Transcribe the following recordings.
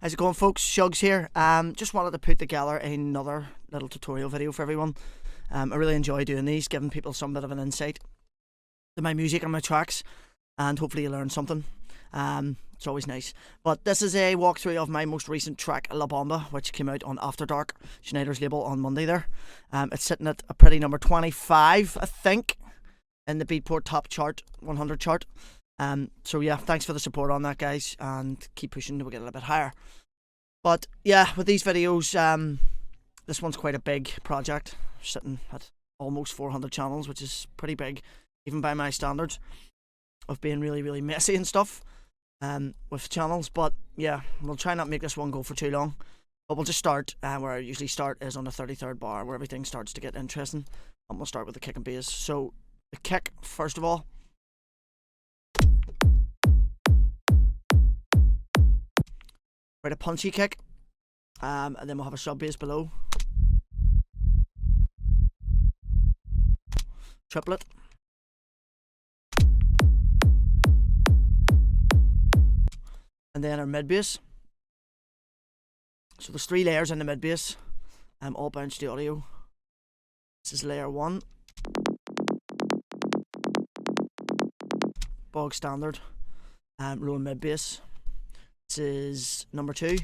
How's it going, folks? Shugz here. Just wanted to put together another little tutorial video for everyone. I really enjoy doing these, giving people some bit of an insight to my music and my tracks, and hopefully you learn something. It's always nice. But this is a walkthrough of my most recent track, Bomba, which came out on Afterdark, Schneider's label, on Monday there. It's sitting at a pretty number 25, I think, in the Beatport Top Chart 100 chart. So yeah, thanks for the support on that, guys, and keep pushing to get a little bit higher. But yeah, with these videos, this one's quite a big project, sitting at almost 400 channels, which is pretty big, even by my standards of being really messy and stuff with channels. But yeah, we'll try not make this one go for too long, but we'll just start where I usually start, is on the 33rd bar, where everything starts to get interesting, and we'll start with the kick and bass. So the kick, first of all, quite a punchy kick, and then we'll have a sub bass below, triplet, and then our mid bass. So there's 3 layers in the mid bass, all bounced to audio. This is layer 1, bog standard, rolling mid bass. This is number 2.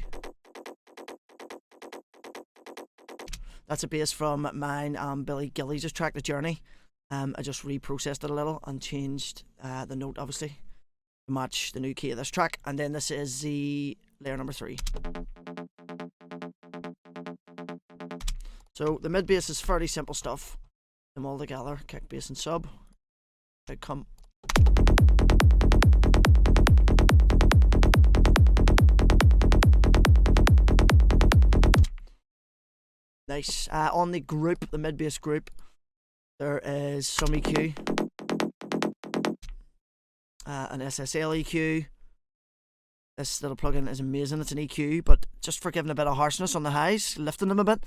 That's a bass from mine and Billy Gillies' track, The Journey. I just reprocessed it a little and changed the note, obviously, to match the new key of this track. And then this is the layer number 3. So the mid bass is fairly simple stuff. Them all together, kick, bass and sub. Outcome. Nice. On the group, the mid bass group, there is some EQ, an SSL EQ. This little plugin is amazing. It's an EQ, but just for giving a bit of harshness on the highs, lifting them a bit.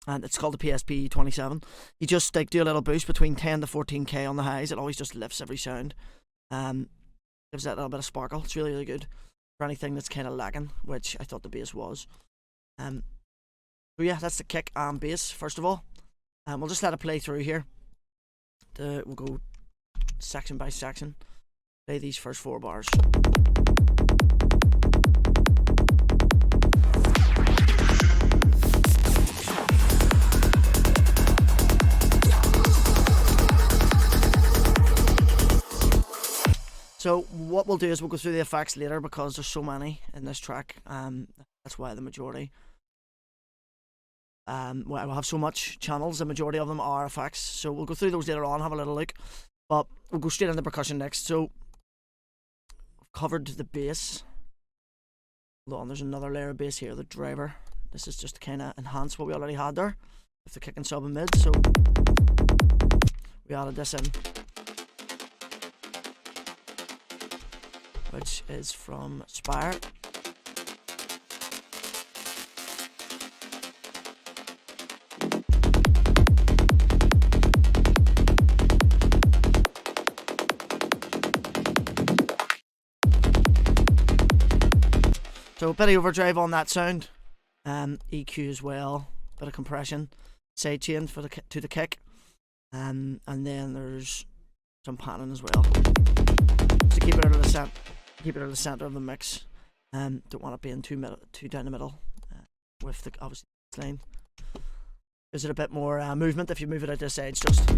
And it's called the PSP 27. You just like do a little boost between 10 to 14k on the highs. It always just lifts every sound. Gives that a little bit of sparkle. It's really good for anything that's kind of lagging, which I thought the bass was. So yeah, that's the kick and bass, first of all. We'll just let it play through here. We'll go section by section. Play these first 4 bars. So what we'll do is we'll go through the effects later, because there's so many in this track. That's why the majority. Well, we'll have so much channels, the majority of them are effects, so we'll go through those later on, have a little look, but we'll go straight into percussion next. So we've covered the bass. Hold on, there's another layer of bass here, the driver. This is just to kind of enhance what we already had there with the kick and sub and mid, so we added this in, which is from Spire. So a bit of overdrive on that sound, EQ as well, bit of compression, side chain for to the kick, and then there's some panning as well to keep it out of the center of the mix. Don't want it being too down the middle with the obviously line. Gives it a bit more movement if you move it out to the sides just.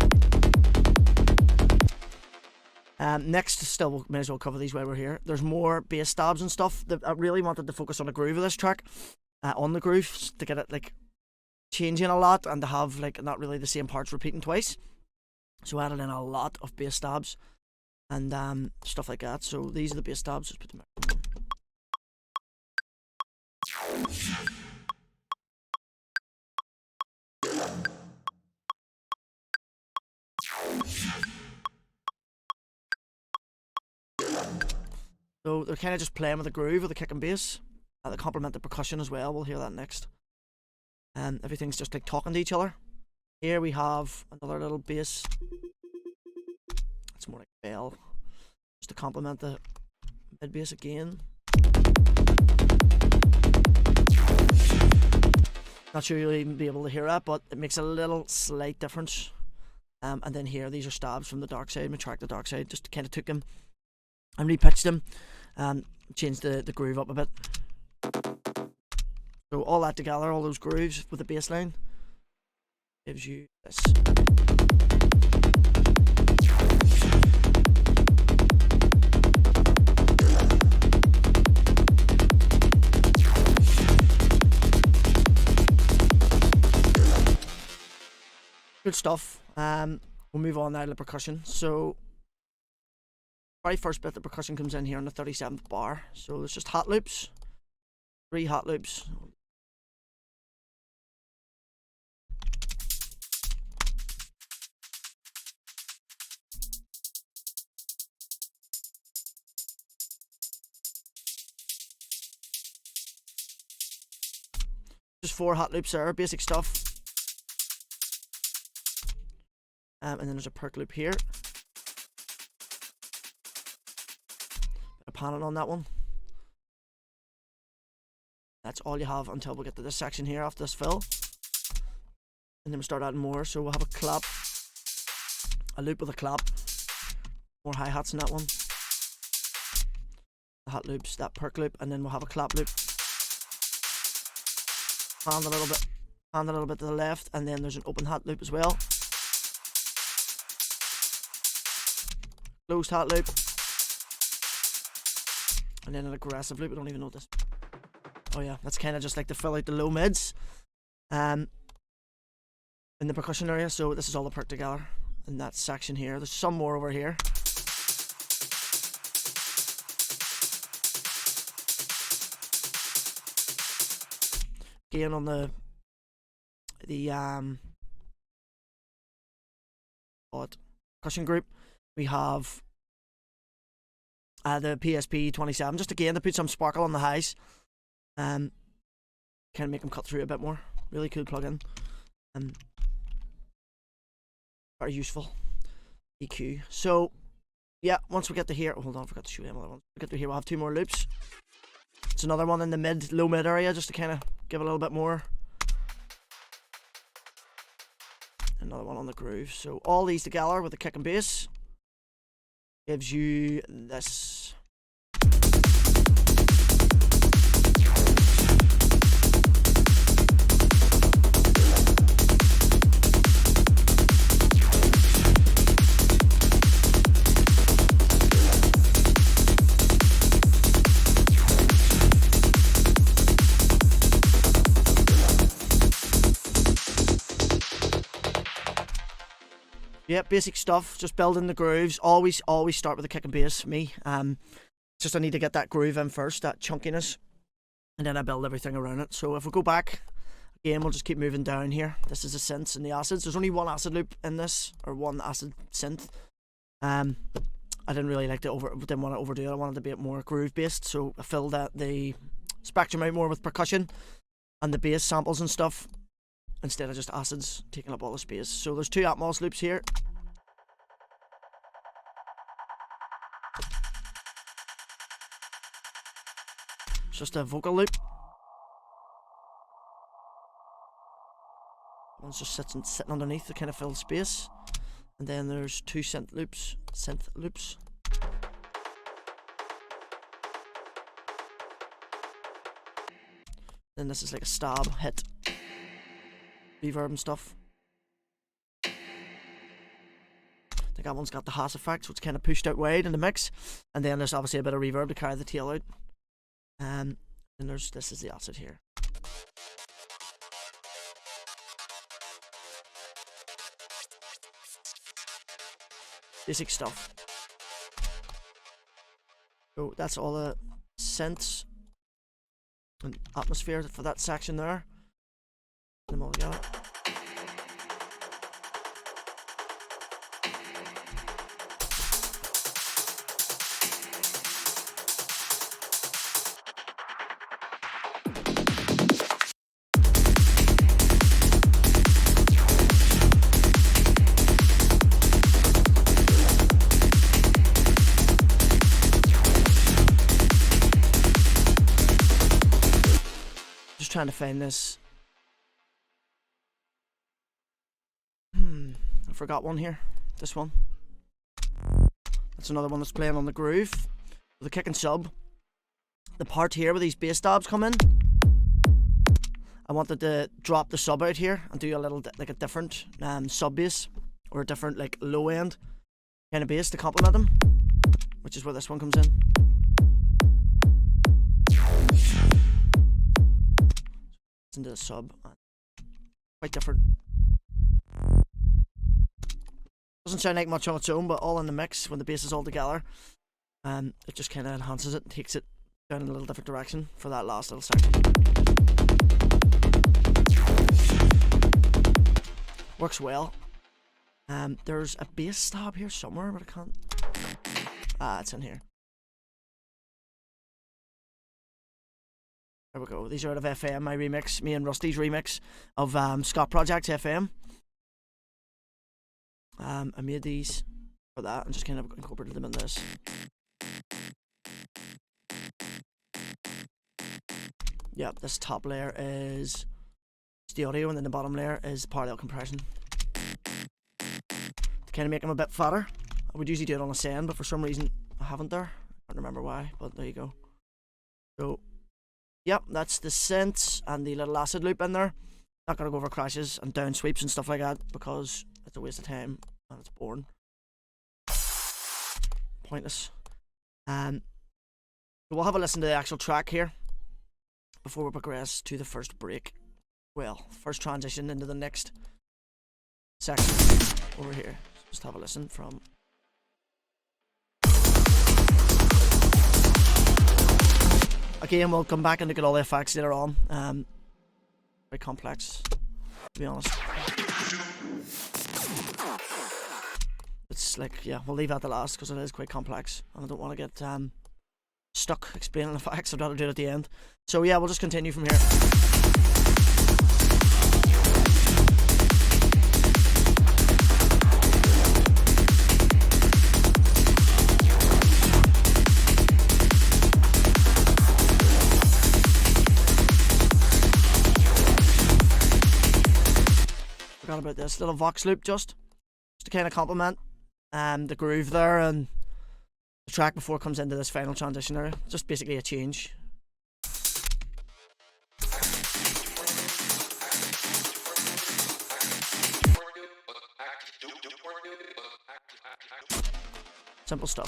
Next, still, we may as well cover these while we're here. There's more bass stabs and stuff. I really wanted to focus on the groove of this track, on the groove, to get it like changing a lot and to have like not really the same parts repeating twice. So I added in a lot of bass stabs and stuff like that. So these are the bass stabs. Just put them out. So they're kind of just playing with the groove of the kick and bass. They complement the percussion as well. We'll hear that next. Everything's just like talking to each other. Here we have another little bass. It's more like a bell, just to complement the mid bass again. Not sure you'll even be able to hear that, but it makes a little slight difference. And then here, these are stabs from the dark side. We tracked the dark side, just kind of took them and repitched them, changed the groove up a bit. So all that together, all those grooves with the bass line, gives you this. Good stuff. We'll move on now to the percussion. So, very first bit, the percussion comes in here on the 37th bar. So there's just hot loops, 3 hot loops. Just 4 hot loops there, basic stuff. And then there's a perk loop here. Bit of panning on that one. That's all you have until we get to this section here after this fill. And then we start adding more. So we'll have a clap, a loop with a clap, more hi-hats in that one. The hot loops, that perk loop, and then we'll have a clap loop. Hand a little bit to the left, and then there's an open hat loop as well. Closed hat loop, and then an aggressive loop. I don't even know this. Oh yeah, that's kind of just like to fill out the low mids in the percussion area. So this is all the perk together in that section here. There's some more over here. Again on the percussion group, we have the PSP 27, just again to put some sparkle on the highs, kind of make them cut through a bit more. Really cool plugin, very useful EQ. So yeah, once we get to here, hold on, I forgot to show you another one. We get to here, we'll have 2 more loops. It's another one in the low mid area, just to kind of give a little bit more. Another one on the groove. So all these together with the kick and bass gives you this. Yeah, basic stuff, just building the grooves. Always start with the kick and bass, me. Just I need to get that groove in first, that chunkiness, and then I build everything around it. So if we go back, again, we'll just keep moving down here. This is the synths and the acids. There's only 1 acid loop in this, or 1 acid synth. I didn't really like to didn't want to overdo it. I wanted to be more groove based, so I filled the spectrum out more with percussion and the bass samples and stuff, instead of just acids taking up all the space. So there's 2 Atmos loops here. It's just a vocal loop. One's just sitting underneath to kind of fill the space. And then there's 2 synth loops. Then this is like a stab hit. Reverb and stuff. I think that one's got the Haas effect, so it's kind of pushed out wide in the mix. And then there's obviously a bit of reverb to carry the tail out. And this is the acid here. Basic stuff. So that's all the synths and atmosphere for that section there. Put them all together. Just trying to find this forgot one here. This one. That's another one that's playing on the groove with a kick and sub. The part here where these bass stabs come in, I wanted to drop the sub out here and do a little like a different sub bass or a different like low end kind of bass to complement them, which is where this one comes in. It's into the sub, quite different. Doesn't sound like much on its own, but all in the mix when the bass is all together, it just kind of enhances it and takes it down in a little different direction for that last little section. Works well. There's a bass stab here somewhere, but I can't. It's in here. There we go. These are out of FM, my remix, me and Rusty's remix of Scott Project's FM. I made these for that and just kind of incorporated them in this. Yep, this top layer is the audio, and then the bottom layer is parallel compression. To kind of make them a bit fatter. I would usually do it on a send, but for some reason I haven't there. I don't remember why, but there you go. So, yep, that's the synths and the little acid loop in there. Not gonna go over crashes and down sweeps and stuff like that because it's a waste of time and it's boring. Pointless. So we'll have a listen to the actual track here before we progress to the first break. Well, first transition into the next section over here. Just have a listen from. Again, we'll come back and look at all the effects later on. Very complex, to be honest. It's like, yeah, we'll leave that to last because it is quite complex and I don't want to get stuck explaining the facts. I'd rather do it at the end. So yeah, we'll just continue from here. Forgot about this little vox loop just to kind of complement the groove there and the track before it comes into this final transition area. Just basically a change. Simple stuff.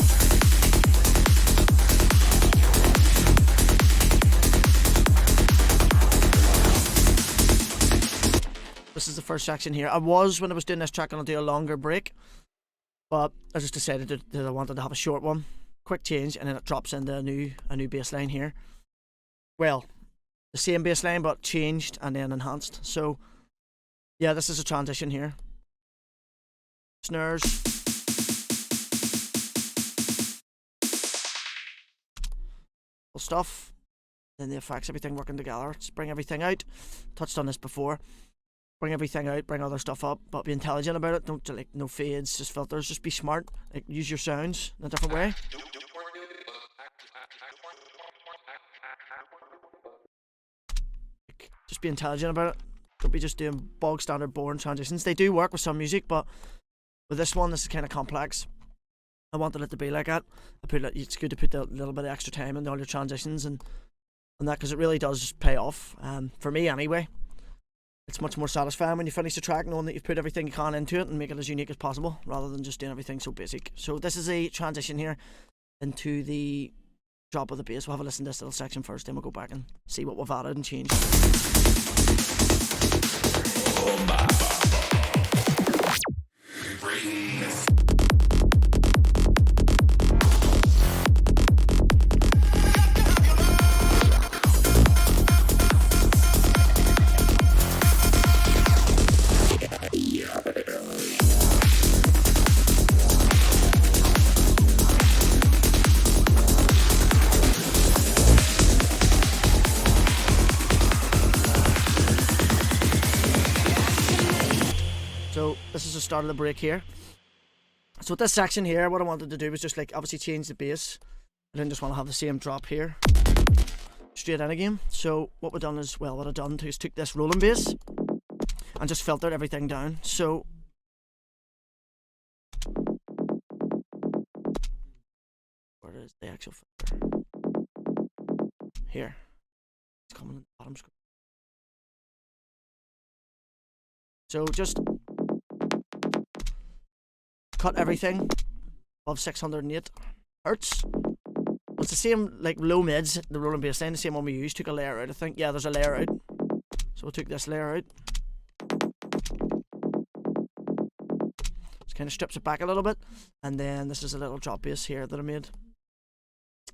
This is the first section here. When I was doing this track, going to do a longer break, but I just decided that I wanted to have a short one, quick change, and then it drops into a new bass line here. Well, the same bass line but changed and then enhanced. So yeah, this is a transition here. Snares. Stuff. Then the effects, everything working together. Just bring everything out. Touched on this before. Bring everything out, bring other stuff up, but be intelligent about it. Don't like no fades, just filters. Just be smart. Like use your sounds in a different way. Just be intelligent about it. Don't be just doing bog standard boring transitions. They do work with some music, but with this one, this is kind of complex. I wanted it to be like that. It's good to put a little bit of extra time into all your transitions and that because it really does pay off. For me anyway. It's much more satisfying when you finish the track knowing that you've put everything you can into it and make it as unique as possible rather than just doing everything so basic. So this is a transition here into the drop of the bass. We'll have a listen to this little section first, then we'll go back and see what we've added and changed. Bomba. So this is the start of the break here. So with this section here, what I wanted to do was just like obviously change the bass. I didn't just want to have the same drop here straight in again. So what we've done is, well, what I've done is took this rolling bass and just filtered everything down. So Where is the actual filter? Here. It's coming in the bottom screen. So just cut everything above 608 hertz. It's the same, like low mids, the rolling bass line, the same one we used. Took a layer out, I think. Yeah, there's a layer out. So we took this layer out. Just kind of strips it back a little bit. And then this is a little drop bass here that I made.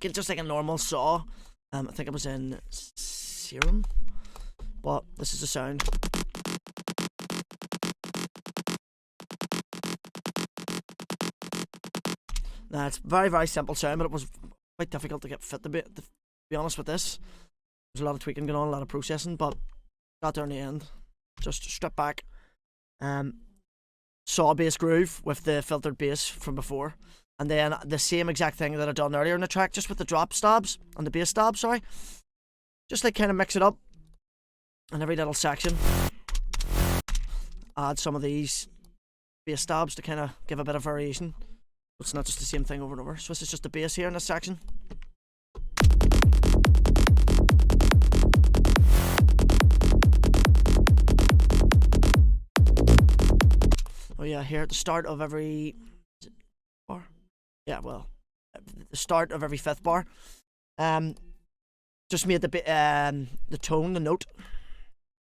It's just like a normal saw. I think it was in Serum. But this is the sound. Now, it's very, very simple sound, but it was quite difficult to get fit to be honest with this. There's a lot of tweaking going on, a lot of processing, but got there in the end. Just strip back, saw bass groove with the filtered bass from before, and then the same exact thing that I'd done earlier in the track, just with the drop stabs and the bass stabs, sorry. Just like kind of mix it up in every little section. Add some of these bass stabs to kind of give a bit of variation. It's not just the same thing over and over. So this is just the bass here in this section. Oh yeah, here at the start of every bar. Yeah, well, the start of every fifth bar. Just made the tone, the note,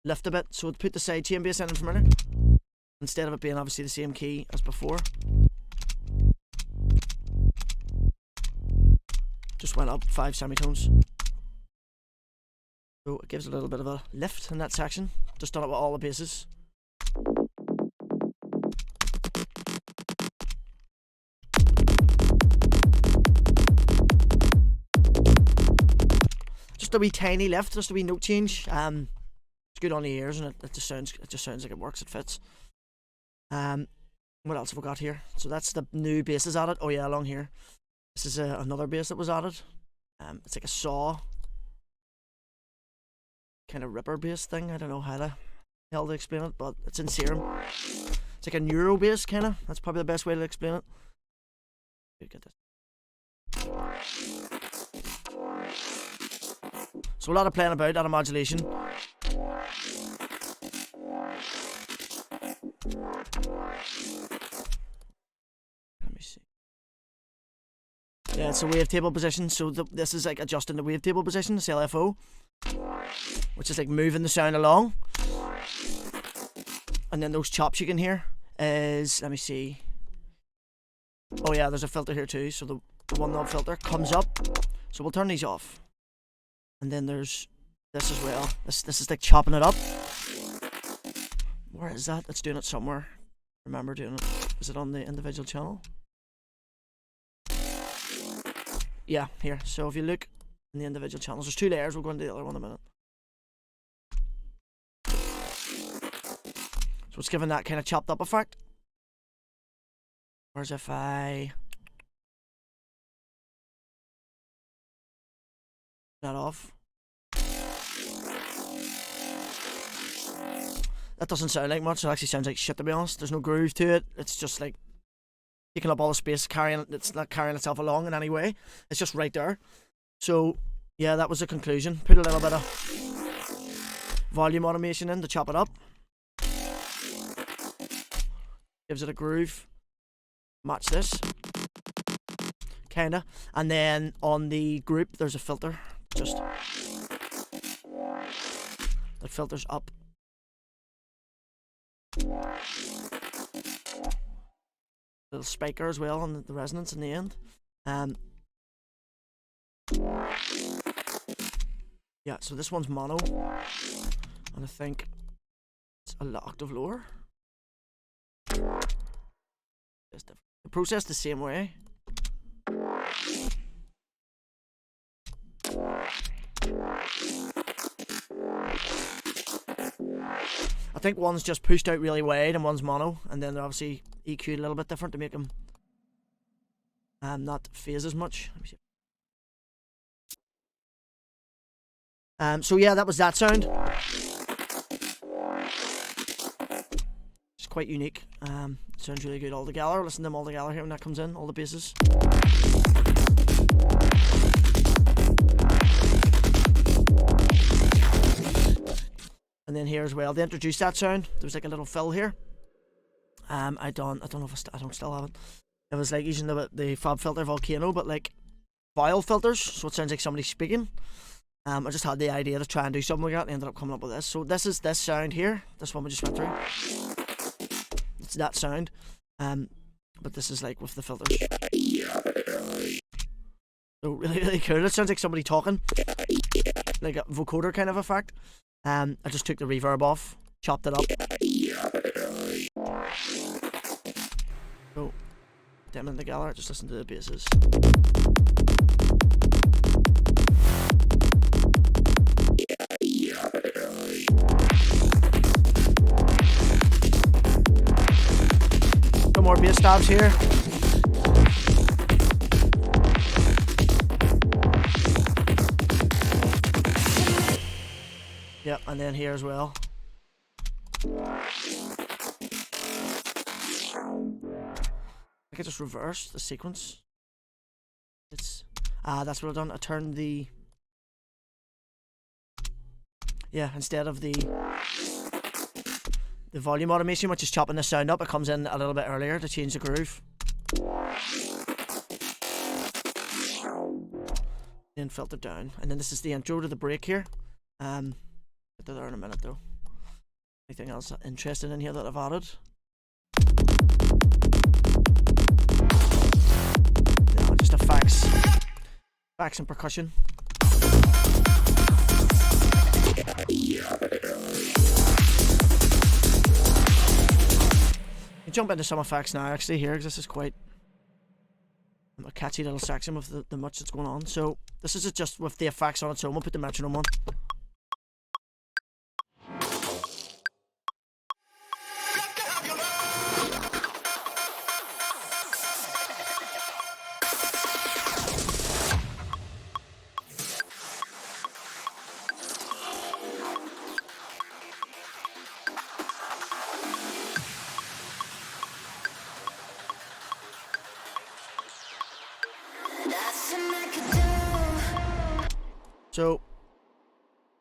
lift a bit. So we'll put the sidechain bass in from earlier, instead of it being obviously the same key as before. Just went up 5 semitones. So it gives a little bit of a lift in that section. Just done it with all the basses. Just a wee tiny lift, just a wee note change. It's good on the ears, and it just sounds like it works, it fits. What else have we got here? So that's the new basses added. Oh yeah, along here. This is another bass that was added. It's like a saw kind of ripper bass thing. I don't know how the hell to explain it, but it's in Serum. It's like a neuro bass kind of. That's probably the best way to explain it. Get this. So a lot of playing about, a lot of modulation. Let me see. Yeah, it's a wavetable position, so this is like adjusting the wavetable position, this LFO, which is like moving the sound along. And then those chops you can hear is, let me see. Oh yeah, there's a filter here too, so the one knob filter comes up. So we'll turn these off. And then there's this as well. This is like chopping it up. Where is that? It's doing it somewhere. Remember doing it. Is it on the individual channel? Yeah, here. So if you look in the individual channels, there's 2 layers. We'll go into the other one in a minute. So it's giving that kind of chopped up effect. Whereas if I that off, that doesn't sound like much. It actually sounds like shit, to be honest. There's no groove to it. It's just like taking up all the space, it's not carrying itself along in any way. It's just right there. So yeah, that was the conclusion. Put a little bit of volume automation in to chop it up. Gives it a groove. Match this. Kinda. And then on the group there's a filter. Just that filters up. Little spiker as well on the resonance in the end. Yeah, so this one's mono, and I think it's a octave lower. The process the same way. I think one's just pushed out really wide and one's mono, and then they're obviously EQ'd a little bit different to make them not phase as much. Let me see. So yeah, that was that sound. It's quite unique. Sounds really good all together. Listen to them all together here when that comes in, all the basses. And then here as well, to introduce that sound, there was like a little fill here. I don't know if I don't still have it. It was like using the Fab Filter Volcano, but like vial filters, so it sounds like somebody speaking. I just had the idea to try and do something like that, and ended up coming up with this. So this is this sound here, this one we just went through. It's that sound, but this is like with the filters. So really, really cool. It sounds like somebody talking, like a vocoder kind of effect. I just took the reverb off, chopped it up. So, dim in the gallery, just listen to the basses. Some more bass stabs here. Yep, and then here as well. I think I just reversed the sequence. It's that's what I've done. I turned the instead of the volume automation, which is chopping the sound up, it comes in a little bit earlier to change the groove. Then filter down, and then this is the intro to the break here. Get to there in a minute though. Anything else interesting in here that I've added? No, just effects and percussion. You jump into some effects now actually here, because this is quite a catchy little section with the much that's going on. So this is just with the effects on its own. We'll put the metronome on. So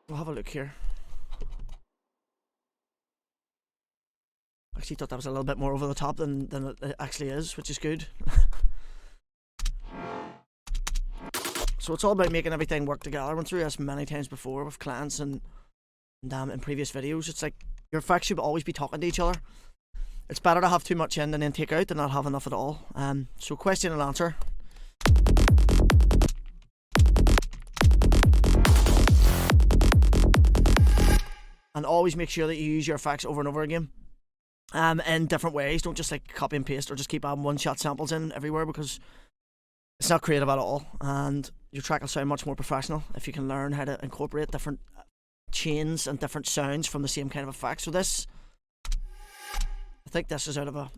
we'll have a look here. I actually thought that was a little bit more over the top than it actually is, which is good. So it's all about making everything work together. I went through this many times before with clients and in previous videos. It's like your effects should always be talking to each other. It's better to have too much in and then take out than not have enough at all. So question and answer. And always make sure that you use your effects over and over again, in different ways. Don't just like copy and paste or just keep adding one-shot samples in everywhere, because it's not creative at all, and your track will sound much more professional if you can learn how to incorporate different chains and different sounds from the same kind of effect. So this, I think this is out of a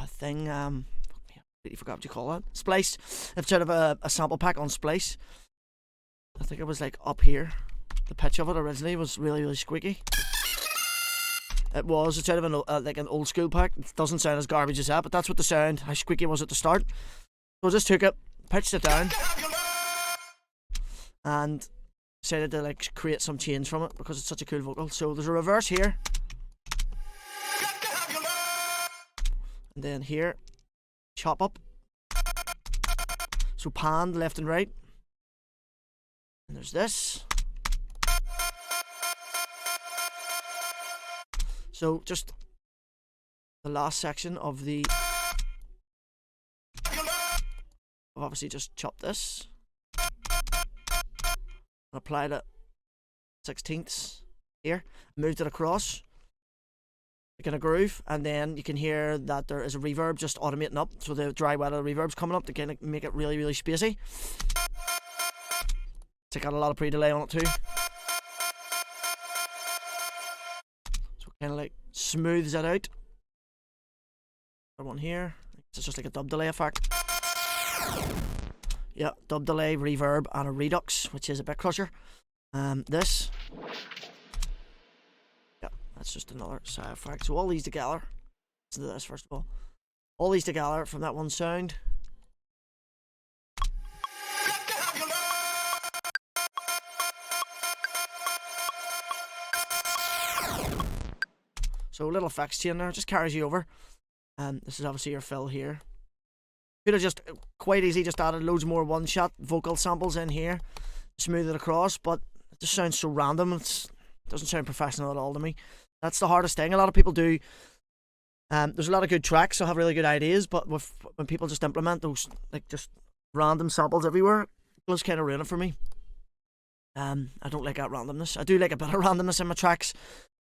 thing, I completely forgot what you call that. Splice. It's out of a sample pack on Splice. I think it was like up here. The pitch of it originally was really, really squeaky. It's out of like an old school pack. It doesn't sound as garbage as that, but that's what the sound, how squeaky it was at the start. So I just took it, pitched it down, and decided to like create some change from it because it's such a cool vocal. So there's a reverse here, and then here, chop up. So pan left and right, and there's this. So just the last section of I've obviously just chopped this and applied it 16ths here, moved it across, like in a groove, and then you can hear that there is a reverb just automating up, so the dry wet reverb's coming up to kind of make it really, really spacey. It's got a lot of pre-delay on it too. Kind of like smooths it out. Another one here. It's just like a dub delay effect. Yeah, dub delay, reverb, and a redux, which is a bit crusher. This. Yeah, that's just another side effect. So all these together. Listen to this first of all. All these together from that one sound. So a little effects chain there, just carries you over. This is obviously your fill here. Could have just quite easily just added loads more one-shot vocal samples in here, smooth it across, but it just sounds so random. It doesn't sound professional at all to me. That's the hardest thing. A lot of people do. There's a lot of good tracks, so have really good ideas, but when people just implement those like just random samples everywhere, it does kind of ruin it for me. I don't like that randomness. I do like a bit of randomness in my tracks,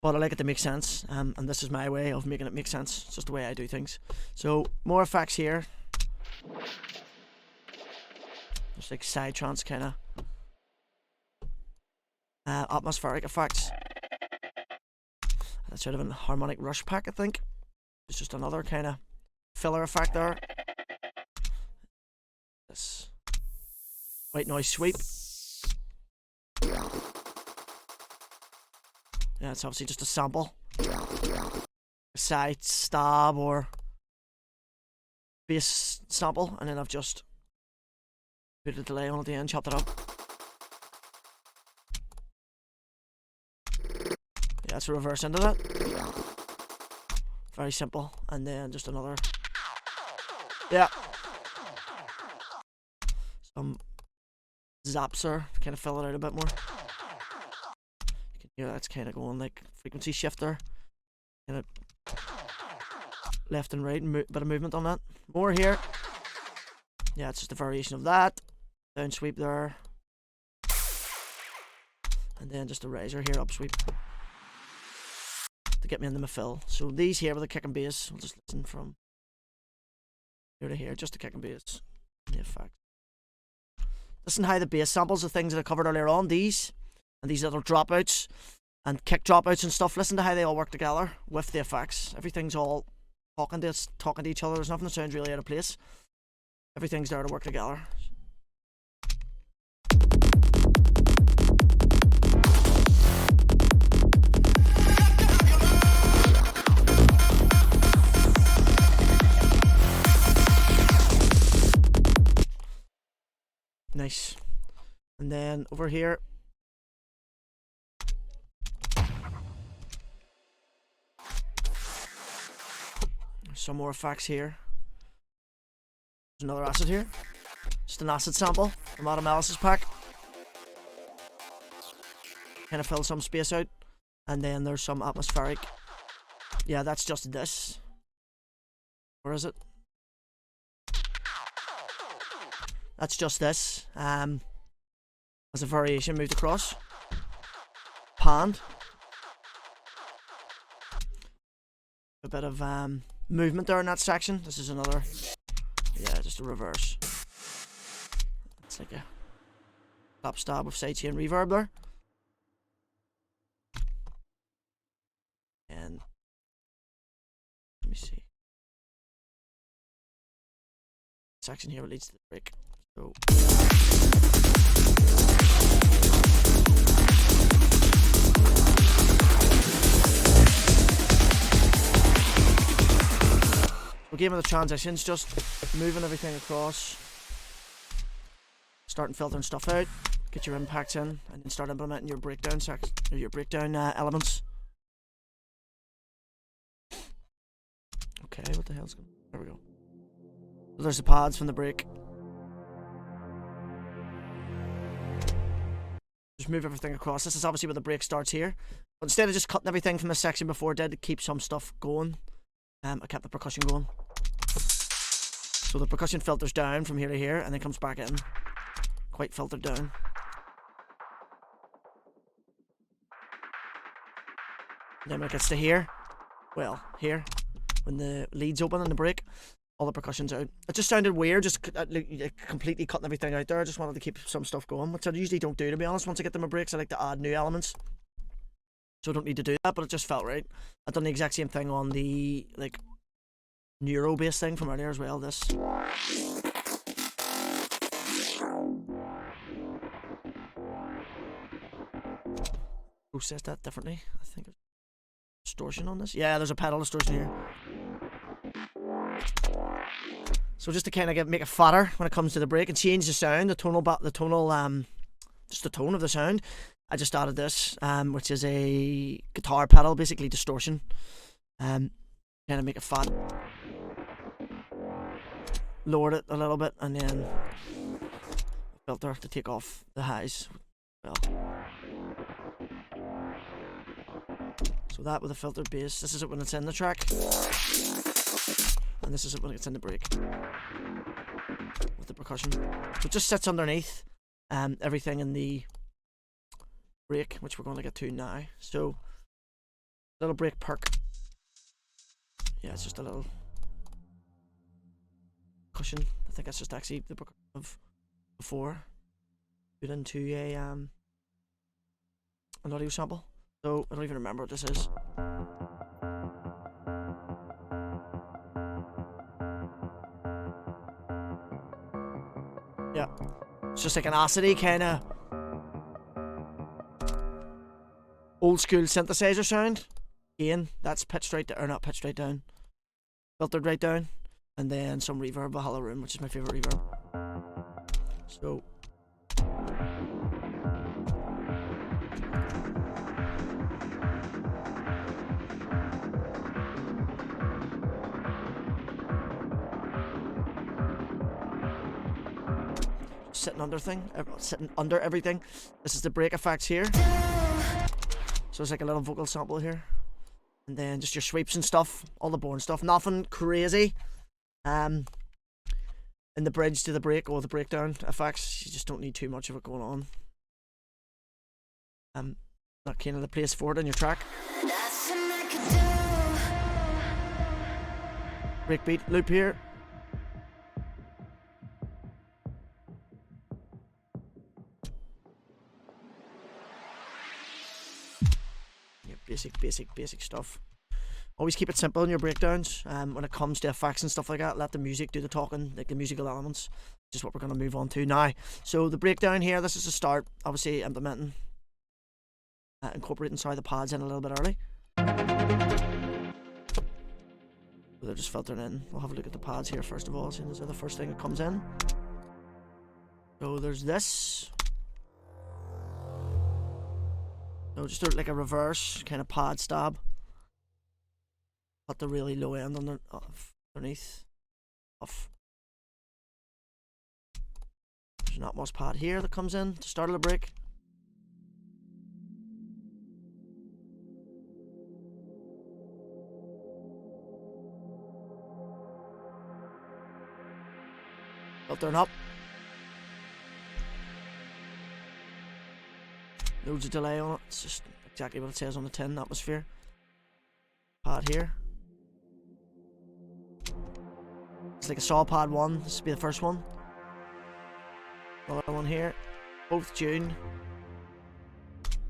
but I like it to make sense. And this is my way of making it make sense. It's just the way I do things. So more effects here. Just like side trance kind of atmospheric effects. That's sort of a harmonic rush pack, I think. It's just another kind of filler effect there. This white noise sweep. Yeah, it's obviously just a sample. A side stab or bass sample, and then I've just put a delay on at the end, chopped it up. Yeah, that's a reverse into that. Very simple, and then just another. Yeah. Some zapser to kind of fill it out a bit more. You can hear that's kind of going like frequency shifter, kind of left and right, bit of movement on that. More here. Yeah, it's just a variation of that. Down sweep there, and then just a riser here, up sweep to get me into my fill. So these here with the kick and bass, I'll just listen from here to here, just the kick and bass. The effect. Listen how the bass samples, the things that I covered earlier on, these and these little dropouts and kick dropouts and stuff. Listen to how they all work together with the effects. Everything's all talking to each other. There's nothing that sounds really out of place. Everything's there to work together. Nice. And then over here, some more effects here. There's another acid here. Just an acid sample from Adam Ellis's pack. Kind of fill some space out. And then there's some atmospheric. Yeah, that's just this. Where is it? That's just this. As a variation moved across. Panned. A bit of movement there in that section. This is another. Yeah, just a reverse. It's like a top stab with sidechain reverb there. And let me see. Section here leads to the break. So game of the transitions, just moving everything across, starting filtering stuff out, get your impacts in, and then start implementing your breakdown elements. Okay, what the hell's going on? There we go. So there's the pads from the break. Just move everything across. This is obviously where the break starts here. But instead of just cutting everything from this section before it did to keep some stuff going, I kept the percussion going. So the percussion filters down from here to here and then comes back in. Quite filtered down. And then when it gets to here, well, here, when the lead's open in the break, all the percussion's out. It just sounded weird, just completely cutting everything out there. I just wanted to keep some stuff going, which I usually don't do, to be honest. Once I get to my breaks, I like to add new elements. So I don't need to do that, but it just felt right. I've done the exact same thing on the, like, neuro bass thing from earlier as well, this. Who says that differently? I think there's distortion on this. Yeah, there's a pedal distortion here. So just to kind of make it fatter when it comes to the break and change the sound, just the tone of the sound, I just added this, which is a guitar pedal, basically distortion. Kind of make it fat. Lowered it a little bit, and then filter to take off the highs. Well, so that with a filtered bass. This is it when it's in the track, and this is it when it's in the break with the percussion. So it just sits underneath everything in the break, which we're going to get to now. So little break perk. Yeah, it's just a little cushion. I think that's just actually the percussion of before put into a an audio sample. So I don't even remember what this is. Yeah, it's just like an acidy kind of old school synthesizer sound. Again, that's pitched right down, or not pitched right down, filtered right down, and then some reverb, Valhalla Room, which is my favourite reverb. So sitting under everything. This is the break effects here. So it's like a little vocal sample here. And then just your sweeps and stuff, all the boring stuff. Nothing crazy. In the bridge to the break or the breakdown effects, you just don't need too much of it going on. Not kind of the place for it in your track. Breakbeat loop here. Basic stuff. Always keep it simple in your breakdowns. When it comes to effects and stuff like that, let the music do the talking, like the musical elements, which is what we're going to move on to now. So the breakdown here, this is the start, obviously incorporating the pads in a little bit early. So they're just filtering in. We'll have a look at the pads here first of all, seeing as they're the first thing that comes in. So there's this. So just do it like a reverse kind of pad stab. At the really low end underneath. Off. There's an Atmos pad here that comes in to start the break. Filtering up. Loads of delay on it. It's just exactly what it says on the tin. Atmosphere. Pad here. It's like a saw pad 1. This will be the first one. Another one here. Both June.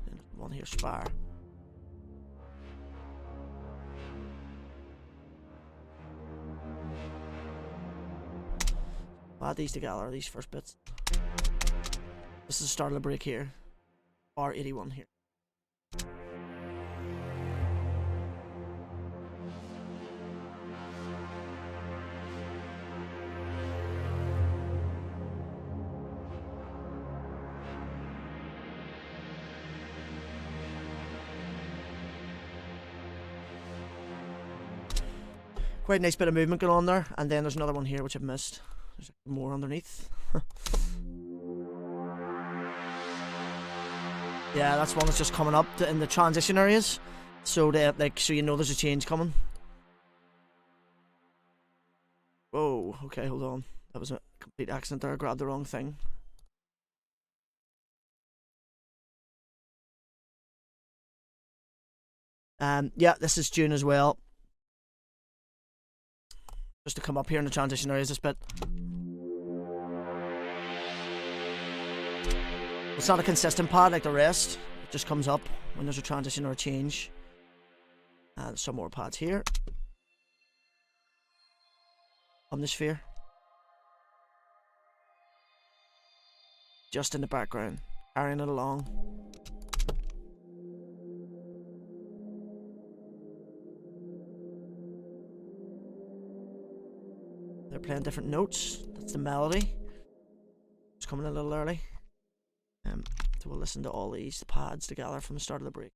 And one here, Spire. Add these together, these first bits. This is the start of the break here. R81 here. Quite a nice bit of movement going on there, and then there's another one here which I've missed. There's more underneath. Yeah, that's one that's just coming up in the transition areas, so so you know there's a change coming. Whoa, okay, hold on. That was a complete accident there. I grabbed the wrong thing. Yeah, this is June as well. Just to come up here in the transition areas this bit. It's not a consistent pad like the rest. It just comes up when there's a transition or a change. And some more pads here. Omnisphere. Just in the background, carrying it along. They're playing different notes. That's the melody. It's coming a little early. So we'll listen to all these pads together from the start of the break.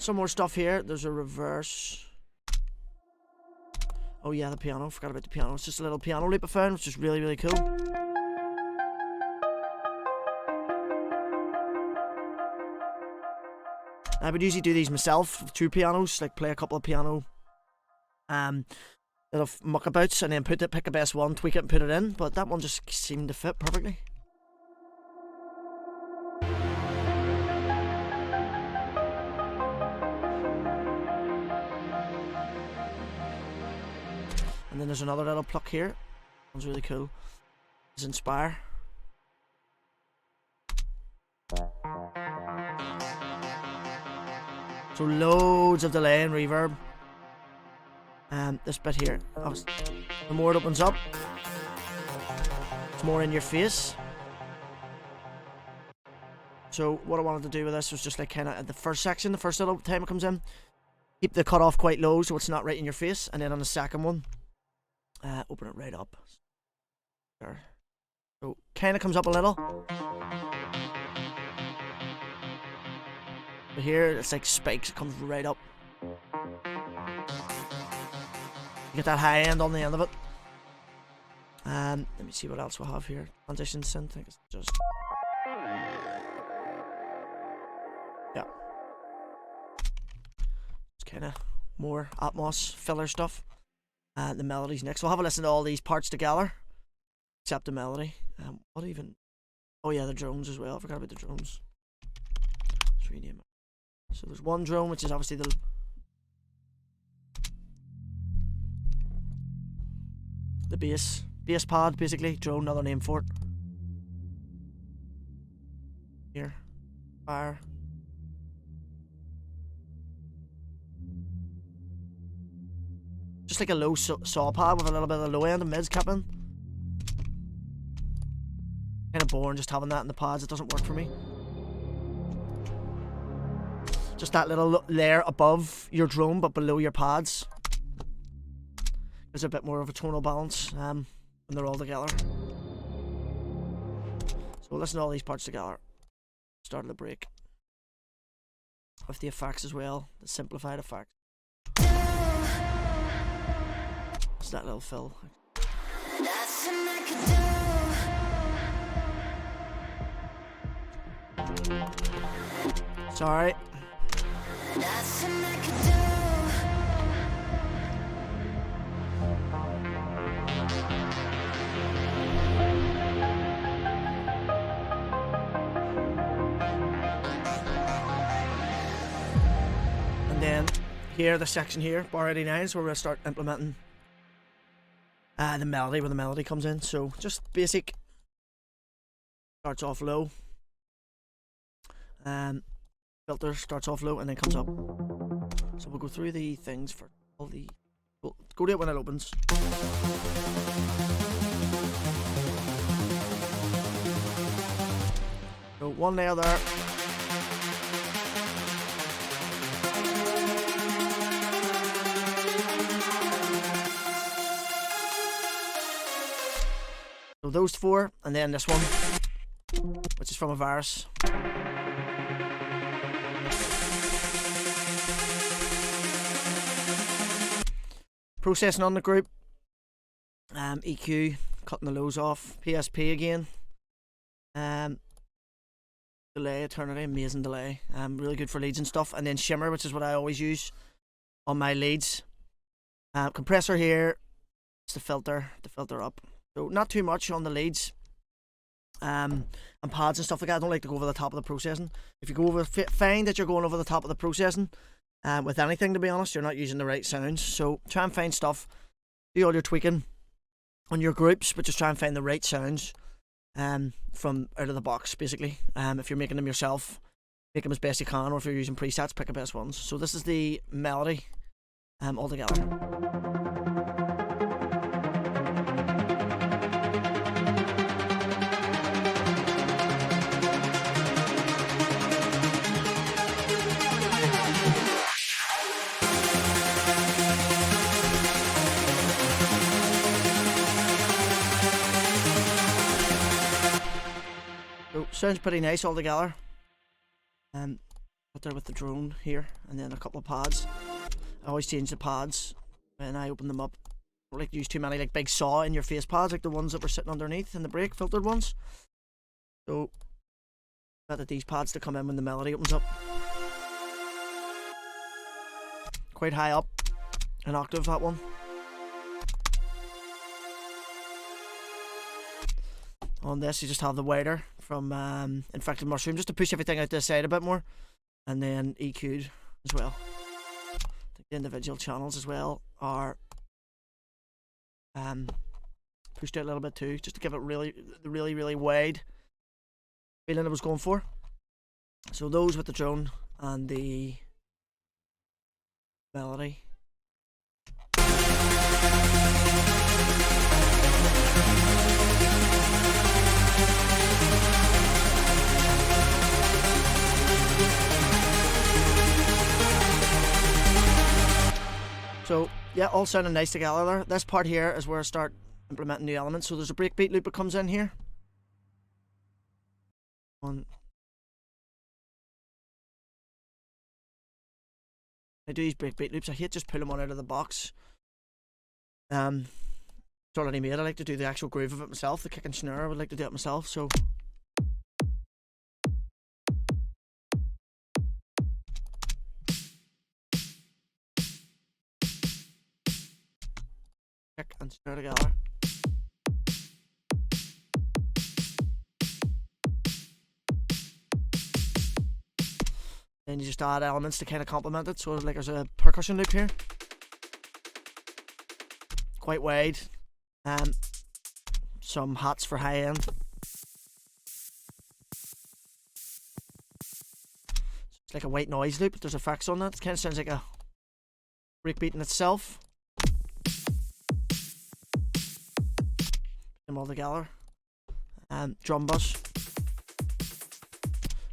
some more stuff here. There's a reverse. Oh yeah, the piano. Forgot about the piano. It's just a little piano loop I found, which is really, really cool. I would usually do these myself with 2 pianos, like play a couple of piano little muckabouts and then pick the best one, tweak it and put it in, but that one just seemed to fit perfectly. And then there's another little pluck here. One's really cool. It's Inspire. So loads of delay and reverb. This bit here, the more it opens up, it's more in your face. So what I wanted to do with this was just like kind of at the first section, the first little time it comes in, keep the cutoff quite low so it's not right in your face, and then on the second one, open it right up. There. So kind of comes up a little. But here it's like spikes, it comes right up. You get that high end on the end of it. Let me see what else we have here. Transition synth, I think it's just. Yeah. It's kind of more Atmos filler stuff. The melodies next. We'll have a listen to all these parts together, except the melody. What even? Oh yeah, the drones as well. I forgot about the drones. Let's rename it. So there's one drone, which is obviously the bass pod, basically. Drone, another name for it. Here, fire. Just like a low saw pad with a little bit of the low end and mids kept in. Kind of boring just having that in the pads. It doesn't work for me. Just that little layer above your drone but below your pads. There's a bit more of a tonal balance when they're all together. So we'll listen to all these parts together. Start of the break. With the effects as well, the simplified effects. It's that little fill. Sorry. And then here, the section here, bar 89, is where we're going to start implementing the melody, where the melody comes in. So just basic. Starts off low. Filter starts off low and then comes up. So we'll go through the things for all the. We'll go to it when it opens. So one layer there. So those 4, and then this one, which is from a virus. Processing on the group. EQ, cutting the lows off. PSP again. Delay, eternity, amazing delay. Really good for leads and stuff. And then shimmer, which is what I always use on my leads. Compressor here. It's the filter up. So not too much on the leads. And pads and stuff like that. I don't like to go over the top of the processing. If you go over, find that you're going over the top of the processing. With anything, to be honest, you're not using the right sounds. So try and find stuff. Do all your tweaking on your groups, but just try and find the right sounds from out of the box, basically. If you're making them yourself, make them as best you can, or if you're using presets, pick the best ones. So this is the melody all together. So sounds pretty nice all together. Put there with the drone here, and then a couple of pads. I always change the pads when I open them up. I don't like to use too many like big saw in your face pads like the ones that were sitting underneath in the brake filtered ones. So that these pads to come in when the melody opens up. Quite high up, an octave that one. On this you just have the wider from Infected Mushroom just to push everything out this side a bit more, and then EQ'd as well. I think the individual channels as well are pushed out a little bit too, just to give it really wide feeling I was going for. So those with the drone and the melody. So yeah, all sounding nice together there. This part here is where I start implementing new elements. So there's a breakbeat loop that comes in here. I do these breakbeat loops. I hate just pulling one out of the box. It's already made. I like to do the actual groove of it myself. The kick and snare, I would like to do it myself. So kick and snare together. Then you just add elements to kind of complement it. So like there's a percussion loop here, quite wide, some hats for high end. It's like a white noise loop. There's effects on that. It kind of sounds like a breakbeat in itself. Put them all together. Drum bus,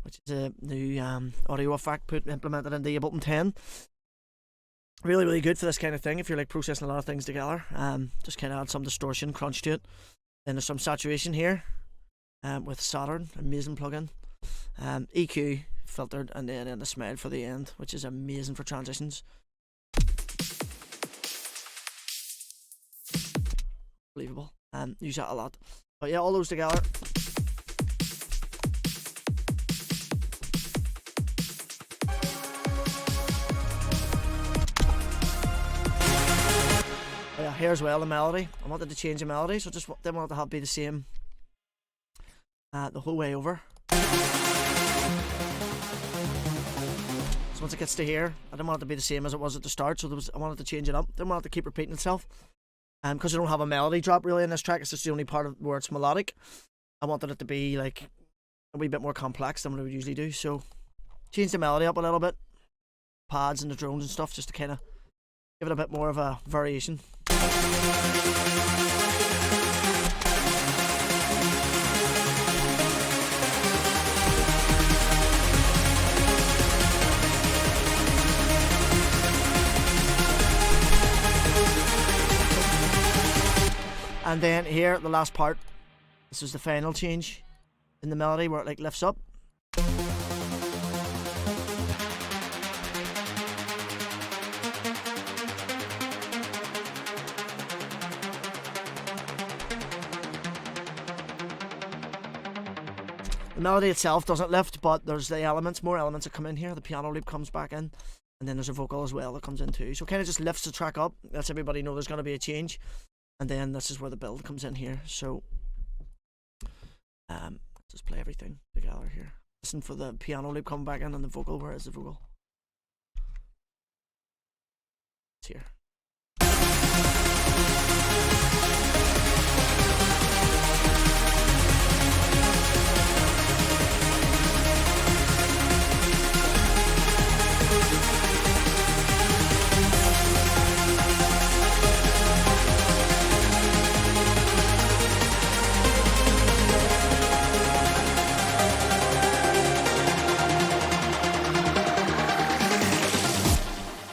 which is a new audio effect implemented into Ableton 10. Really good for this kind of thing if you're like processing a lot of things together. Just kind of add some distortion, crunch to it. Then there's some saturation here with Saturn, amazing plugin. EQ filtered, and then in the smile for the end, which is amazing for transitions. Unbelievable. Use that a lot. But yeah, all those together. Yeah, here as well the melody. I wanted to change the melody, so just didn't want it to have be the same the whole way over. So once it gets to here, I didn't want it to be the same as it was at the start, so I wanted to change it up. Didn't want it to keep repeating itself. Because I don't have a melody drop really in this track, it's just the only part of where it's melodic. I wanted it to be like a wee bit more complex than what I would usually do, so change the melody up a little bit, pads and the drones and stuff, just to kind of give it a bit more of a variation. And then here, the last part, this is the final change in the melody where it like lifts up. The melody itself doesn't lift, but there's the elements, more elements that come in here. The piano loop comes back in, and then there's a vocal as well that comes in too. So it kind of just lifts the track up, lets everybody know there's going to be a change. And then this is where the build comes in here. So let's just play everything together here. Listen for the piano loop coming back in and the vocal. Where is the vocal? It's here.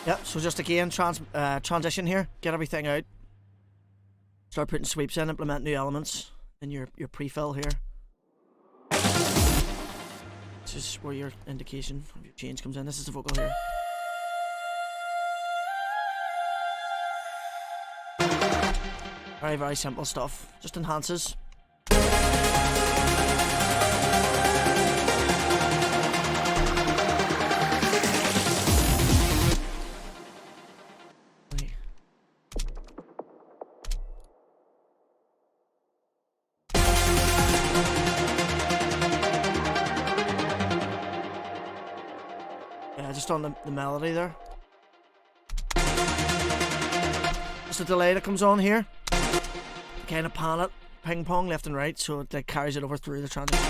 Yeah, so just again, transition here, get everything out, start putting sweeps in, implement new elements in your pre-fill here. is where your indication of your change comes in. This is the vocal here. Very, very simple stuff. Just enhances. Yeah, just on the melody there. Just a delay that comes on here. Kind of pan it, ping pong left and right, so it like, carries it over through the transition.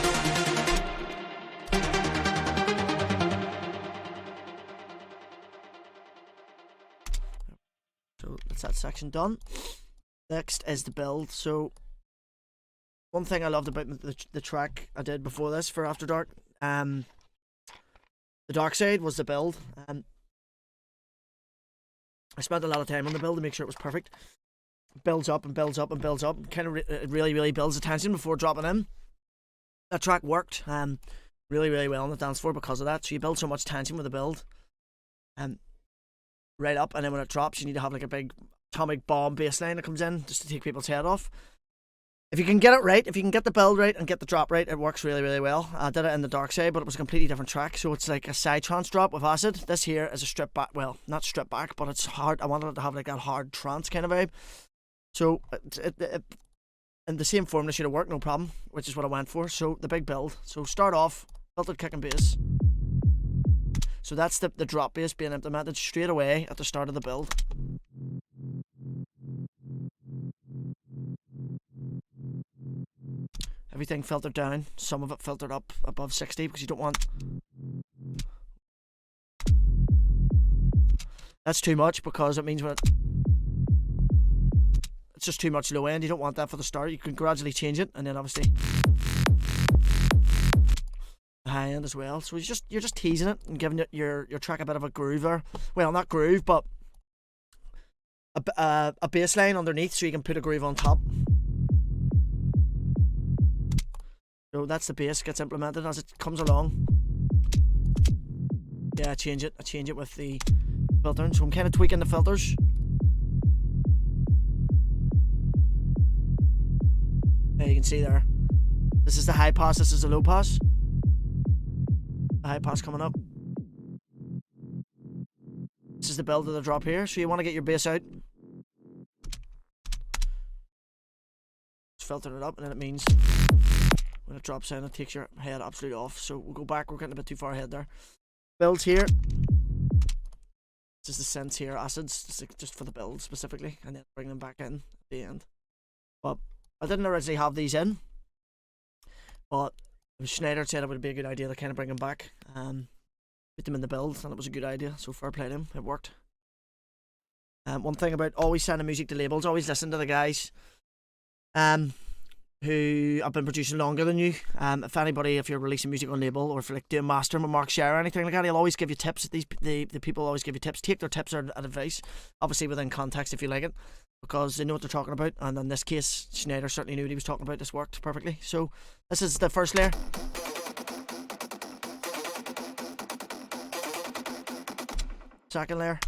So that's that section done. Next is the build. So one thing I loved about the track I did before this for Afterdark, the Dark Side, was the build. I spent a lot of time on the build to make sure it was perfect. Builds up and builds up and builds up. Kind of it really builds the tension before dropping in. That track worked really well on the dance floor because of that. So you build so much tension with the build, right up, and then when it drops, you need to have like a big atomic bomb bass line that comes in just to take people's head off. If you can get it right, if you can get the build right and get the drop right, it works really well. I did it in the Dark Side, but it was a completely different track. So it's like a side trance drop with acid. This here is a strip back. Well, not strip back, but it's hard. I wanted it to have like that hard trance kind of vibe. So in the same formula should have worked, no problem, which is what I went for. So the big build. So start off, filtered kick and bass. So that's the drop bass being implemented straight away at the start of the build. Everything filtered down, some of it filtered up above 60 because you don't want... That's too much because it means when it's just too much low end. You don't want that for the start. You can gradually change it, and then obviously the high end as well. So you're just teasing it and giving it your track a bit of a groove there. Well, not groove, but a bass line underneath, so you can put a groove on top. So that's the bass gets implemented as it comes along. Yeah, I change it with the filtering. So I'm kind of tweaking the filters. Yeah, you can see there. This is the high pass, this is the low pass. The high pass coming up. This is the build of the drop here, so you want to get your bass out. Just filter it up, and then it means when it drops in, it takes your head absolutely off. So we'll go back, we're getting a bit too far ahead there. Builds here. This is the synths here, acids, just for the build specifically, and then bring them back in at the end. But I didn't originally have these in, but Schneider said it would be a good idea to kind of bring them back, put them in the build, and it was a good idea, so fair play to him, it worked. One thing about always sending music to labels, always listen to the guys who have been producing longer than you. If you're releasing music on label, or if you're like doing mastering with Mark Share or anything like that, he'll always give you tips. The people always give you tips. Take their tips or advice, obviously within context if you like it, because they know what they're talking about. And in this case, Schneider certainly knew what he was talking about. This worked perfectly. So this is the first layer. Second layer.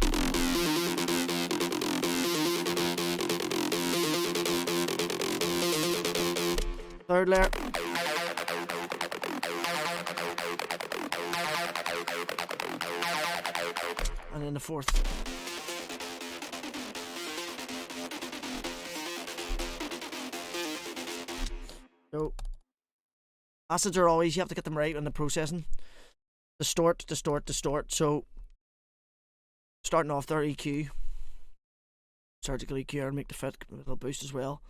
Third layer. And then the fourth. So acids are always, you have to get them right in the processing. Distort. So starting off there, EQ. Surgical EQ and make the fit a little boost as well.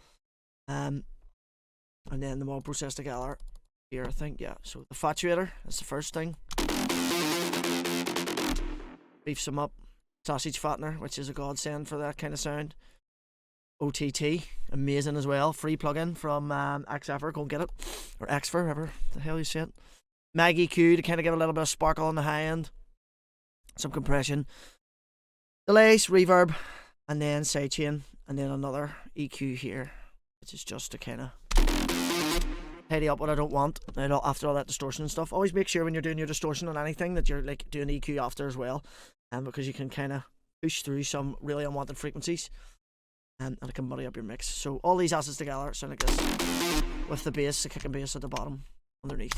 And then the all processed together here, I think, yeah. So the fatuator is the first thing. Beefs them up. Sausage fattener, which is a godsend for that kind of sound. OTT, amazing as well. Free plugin from XFR, go and get it. Or XFR, however the hell you say it. Mag EQ to kind of give a little bit of sparkle on the high end. Some compression. Delays, reverb, and then sidechain, and then another EQ here, which is just to kind of tidy up what I don't want after all that distortion and stuff. Always make sure when you're doing your distortion on anything that you're like doing EQ after as well, because you can kind of push through some really unwanted frequencies, and it can muddy up your mix. So all these assets together sound like this, with the bass, the kicking bass at the bottom underneath.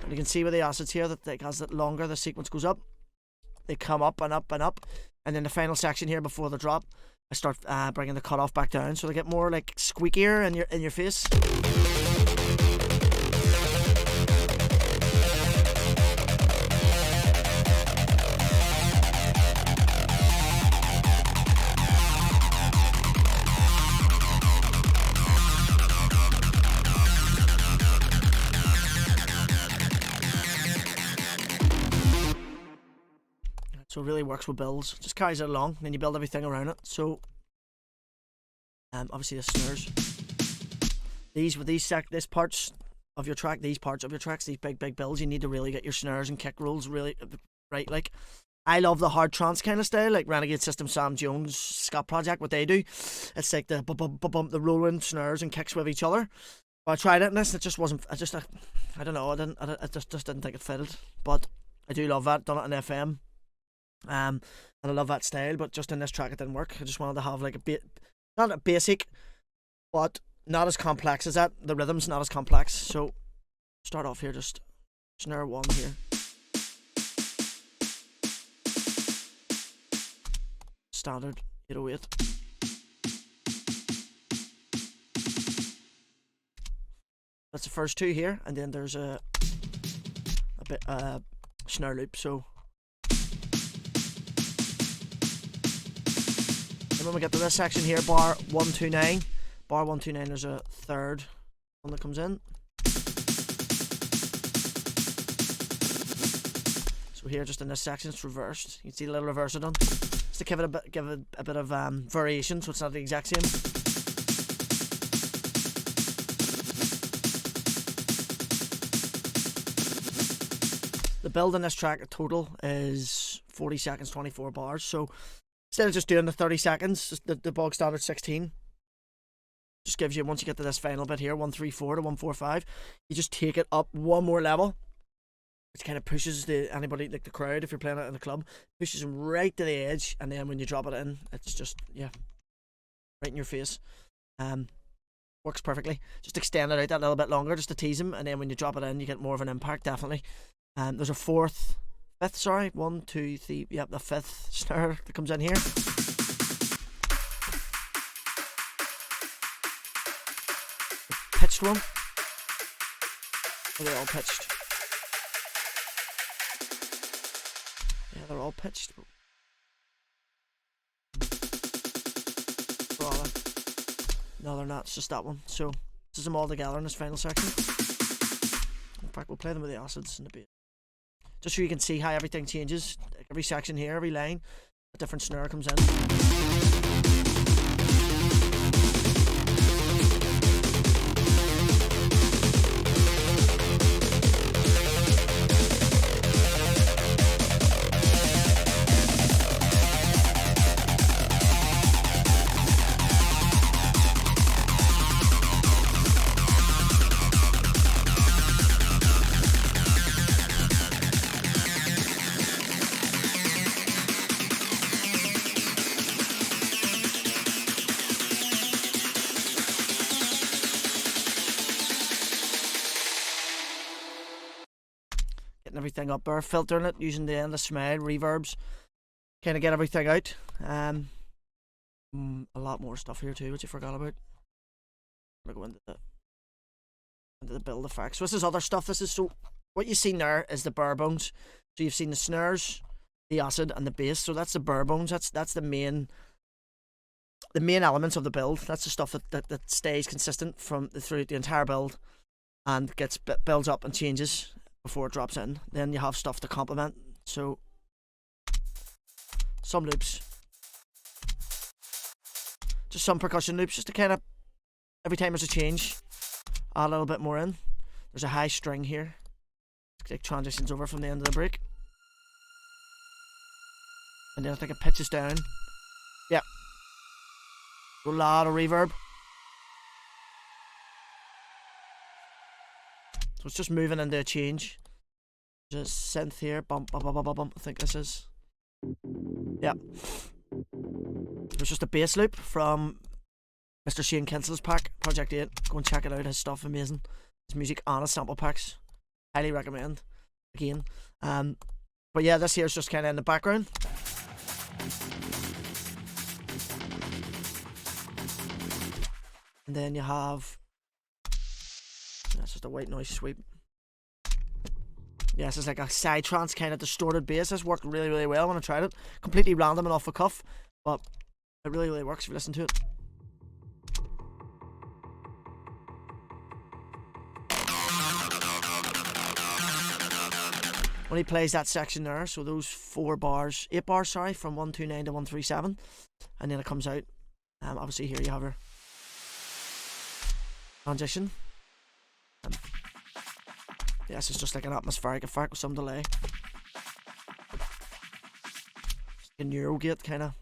And you can see with the assets here that like, as the longer the sequence goes up, they come up and up and up, and then the final section here before the drop, I start bringing the cutoff back down, so they get more like squeakier in your face. So it really works with builds. Just carries it along, and then you build everything around it. So obviously the snares. These parts of your track, these big builds, you need to really get your snares and kick rolls really right. Like, I love the hard trance kind of style, like Renegade System, Sam Jones, Scott Project, what they do. It's like the bump, the rolling snares and kicks with each other. But I tried it in this, it just wasn't. I don't know. I just didn't think it fitted. But I do love that. Done it in FM. And I love that style, but just in this track it didn't work. I just wanted to have like not a basic, but not as complex as that. The rhythm's not as complex. So start off here, just snare 1 here, standard 808. That's the first 2 here, and then there's a bit snare loop. So and when we get to this section here, bar 129, there's a third one that comes in. So here, just in this section, it's reversed. You can see the little reverser done, just to give it a bit of variation, so it's not the exact same. The build in this track total is 40 seconds, 24 bars. So instead of just doing the 30 seconds, the bog standard 16, just gives you, once you get to this final bit here, 134 to 145, you just take it up one more level, which kind of pushes anybody, like the crowd, if you're playing it in a club, pushes them right to the edge, and then when you drop it in, it's just, yeah, right in your face. Works perfectly. Just extend it out that little bit longer, just to tease them, and then when you drop it in, you get more of an impact, definitely. There's a fifth, sorry, 1, 2, 3, yep, the 5th snare that comes in here. The pitched one. Are they all pitched? Yeah, they're all pitched. No, they're not, it's just that one. So, this is them all together in this final section. In fact, we'll play them with the acids in a bit, just so you can see how everything changes. Every section here, every line, a different snare comes in. Everything up there, filtering it using the endless smile, reverbs, kind of get everything out. A lot more stuff here too, which I forgot about. I'm gonna go into the build effects. So this is other stuff. This is, so what you've seen there is the bare bones. So you've seen the snares, the acid, and the bass. So that's the bare bones. That's the main elements of the build. That's the stuff that stays consistent through the entire build, and builds up and changes before it drops in. Then you have stuff to complement. So some loops, just some percussion loops, just to kind of, every time there's a change, add a little bit more in. There's a high string here, it transitions over from the end of the break, and then I think it pitches down. Yeah, A lot of reverb. So it's just moving into a change. There's a synth here. Bump, bump, bump, bump, bump. I think this is. Yeah. There's just a bass loop from Mr. Shane Kinsel's pack, Project 8. Go and check it out. His stuff amazing. His music on his sample packs. Highly recommend. Again. But yeah, this here's just kind of in the background. And then you have. That's just a white noise sweep. Yeah, this is like a side trance kind of distorted bass. This worked really, really well when I tried it. Completely random and off the cuff, but it really, really works if you listen to it. When he plays that section there, so those 8 bars, sorry, from 129 to 137, and then it comes out. Obviously here you have your transition. Yes, it's just like an atmospheric effect with some delay. A Neuro gate kind of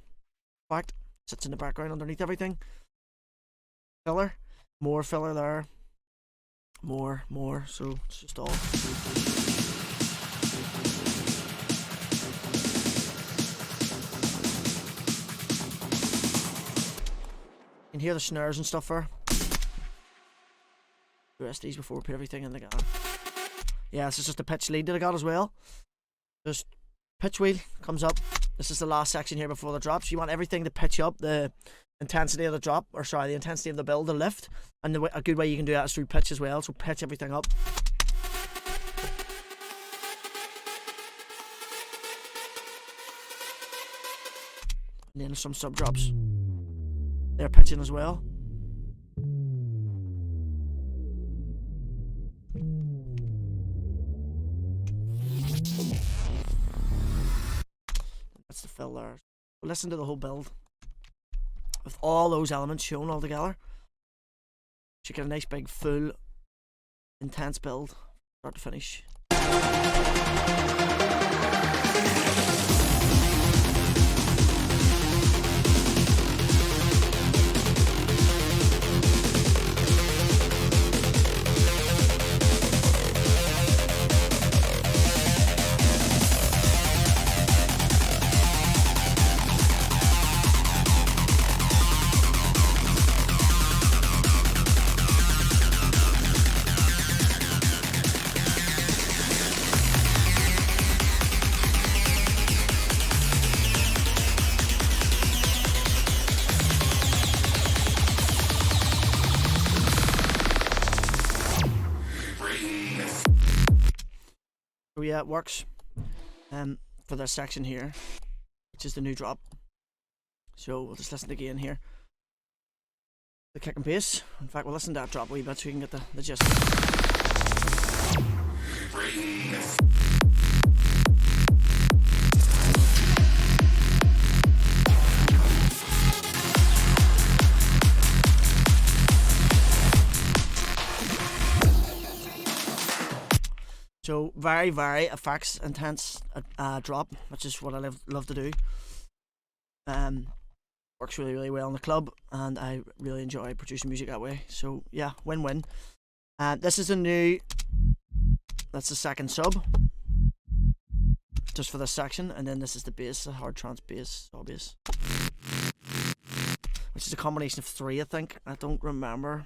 effect. Sits in the background underneath everything. Filler. More filler there. More. So it's just all. You can hear the snares and stuff there. The rest of these before we put everything in together. Yeah, this is just a pitch lead that I got as well. Just pitch wheel comes up. This is the last section here before the drop. So you want everything to pitch up, the intensity of the drop, or sorry, the intensity of the build, the lift. And a good way you can do that is through pitch as well. So pitch everything up. And then some sub drops. They're pitching as well. That's the fill there. Listen to the whole build with all those elements shown all together. You get a nice big full intense build start to finish. So yeah, it works for this section here, which is the new drop. So we'll just listen again here. The kick and bass. In fact, we'll listen to that drop a wee bit so we can get the gist. So very, very effects intense drop, which is what I love to do. Works really, really well in the club, and I really enjoy producing music that way. So yeah, win-win. This is a new. That's the second sub, just for this section, and then this is the bass, the hard trance bass, saw bass, which is a combination of 3, I think. I don't remember, to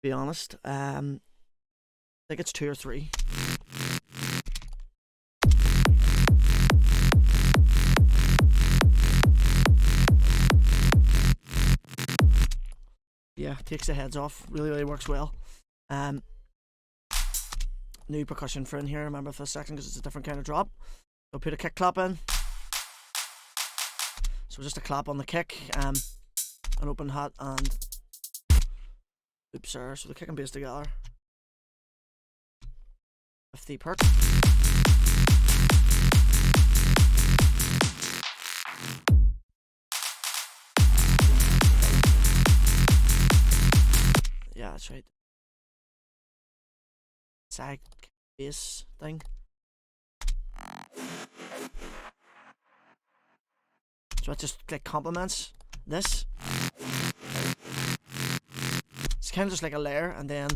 be honest. I think it's 2 or 3. Yeah, takes the heads off. Really, really works well. New percussion for in here, remember, for a second, because it's a different kind of drop. So put a kick clap in. So just a clap on the kick, an open hat, and oops, there. So the kick and bass together. With the perk. Yeah, that's right. Sag bass thing. So it just like complements this. It's kind of just like a layer, and then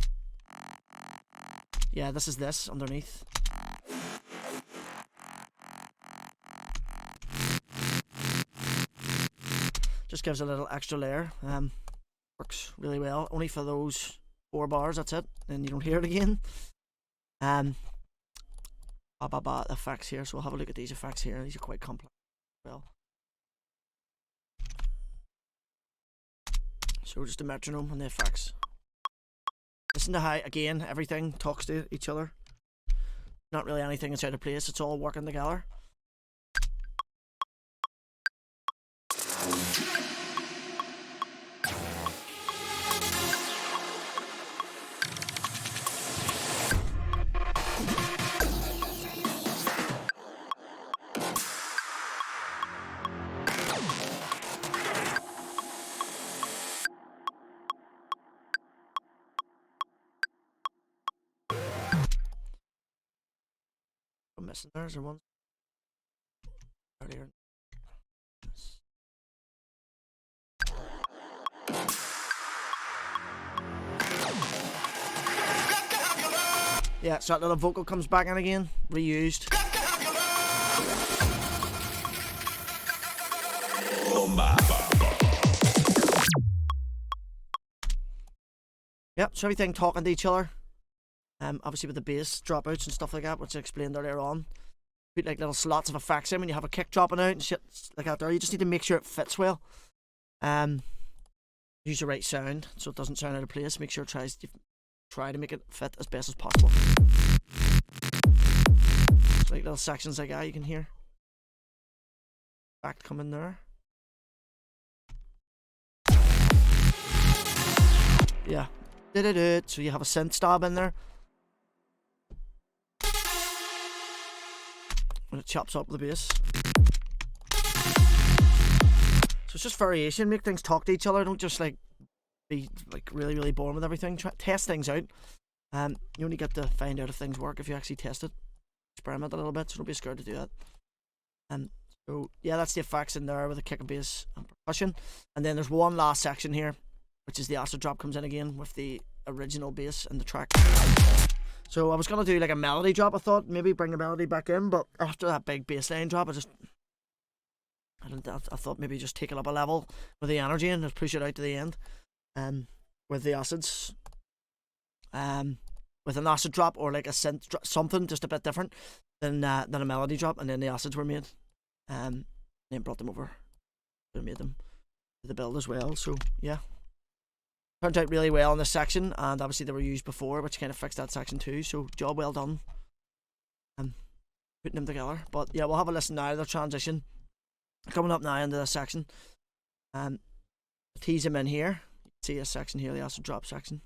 yeah, this is this underneath. Just gives a little extra layer. Works really well. Only for those 4 bars, that's it. Then you don't hear it again. Effects here. So we'll have a look at these effects here. These are quite complex as well. So just a metronome and the effects. Listen to how, again, everything talks to each other. Not really anything is out of place. It's all working together. I'm missing there. Is there one earlier? Yeah, so that little vocal comes back in again, reused. Bomba. Yep, so everything talking to each other. Obviously with the bass dropouts and stuff like that, which I explained earlier on. Put like little slots of effects in when you have a kick dropping out and shit like that there. You just need to make sure it fits well. Use the right sound so it doesn't sound out of place. Make sure it try to make it fit as best as possible. So like little sections like that you can hear. Back come in there. Yeah. So you have a synth stab in there. And it chops up the bass. So it's just variation. Make things talk to each other. Don't just like be like really boring with everything. Test things out. You only get to find out if things work if you actually test it. Experiment a little bit, so don't be scared to do that. So yeah, that's the effects in there with the kick and bass and percussion. And then there's one last section here, which is the acid drop comes in again with the original bass and the track. So I was gonna do like a melody drop. I thought maybe bring the melody back in, but after that big bass line drop, I thought maybe just take it up a level with the energy and just push it out to the end. With the acids, with an acid drop or like a synth something just a bit different than a melody drop, and then the acids were made, then brought them over, and made them to the build as well. So yeah. Turned out really well in this section, and obviously they were used before, which kind of fixed that section too, so job well done. Putting them together. But yeah, we'll have a listen now to the transition. Coming up now into this section. Tease them in here. You can see a section here, the acid drop section.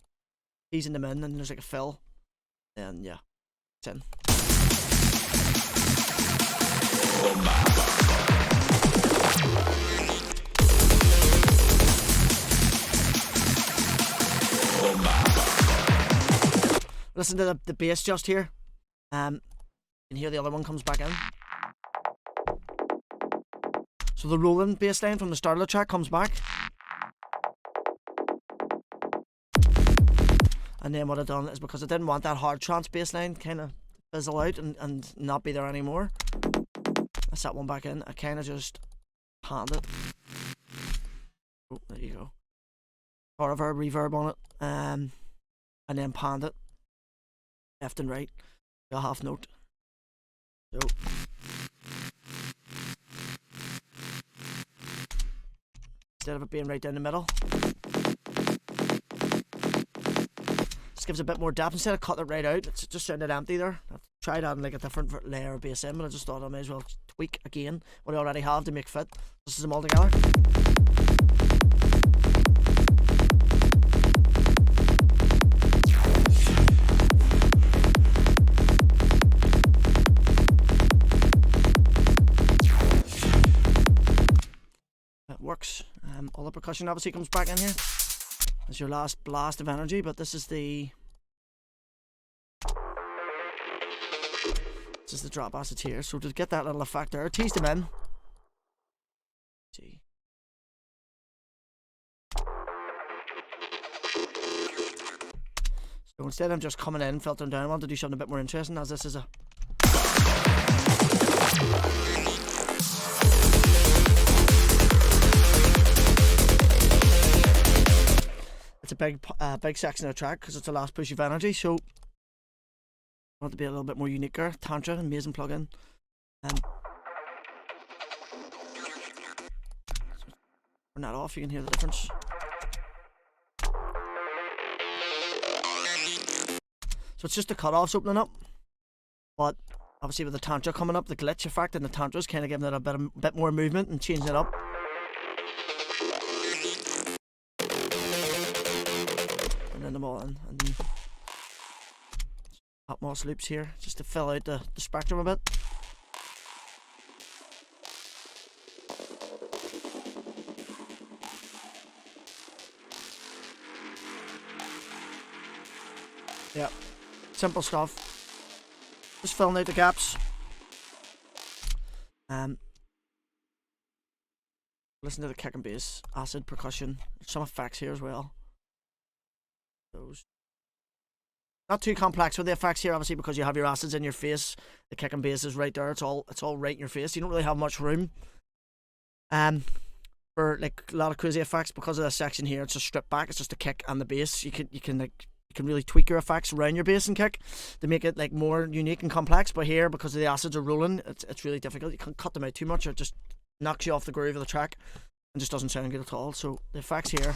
Teasing them in, and there's like a fill. And yeah, it's in. Listen to the bass just here. You can hear the other one comes back in. So the rolling bass line from the start of the track comes back. And then what I've done is, because I didn't want that hard trance bass line kind of fizzle out and not be there anymore, I set one back in. I kind of just panned it. Oh, there you go. Or a reverb on it. And then panned it. Left and right, a half note. So instead of it being right down the middle, just gives a bit more depth. Instead of cutting it right out, it's just sounded empty there. I've tried adding like a different layer of bass in, but I just thought I may as well tweak again what I already have to make fit. This is them all together. Works. All the percussion obviously comes back in here. That's your last blast of energy, but this is the drop acids here. So to get that little effect there, tease them in. See. So instead of just coming in, filtering down, I want to do something a bit more interesting, as this is a... It's a big section of the track because it's the last push of energy, so I want it to be a little bit more uniquer. Tantra, amazing plugin. Turn that off, you can hear the difference. So it's just the cutoffs opening up, but obviously with the Tantra coming up, the glitch effect in the Tantra is kind of giving it a bit more movement and changing it up. And then them all in, and then Atmos loops here, just to fill out the spectrum a bit. Yeah. Simple stuff. Just filling out the gaps. Listen to the kick and bass, acid percussion. There's some effects here as well. Those. Not too complex with the effects here, obviously, because you have your acids in your face. The kick and bass is right there. It's all right in your face. You don't really have much room. For like a lot of crazy effects, because of this section here, it's just stripped back. It's just the kick and the bass. You can really tweak your effects around your bass and kick to make it like more unique and complex. But here, because the acids are rolling, it's really difficult. You can't cut them out too much, or it just knocks you off the groove of the track and just doesn't sound good at all. So the effects here.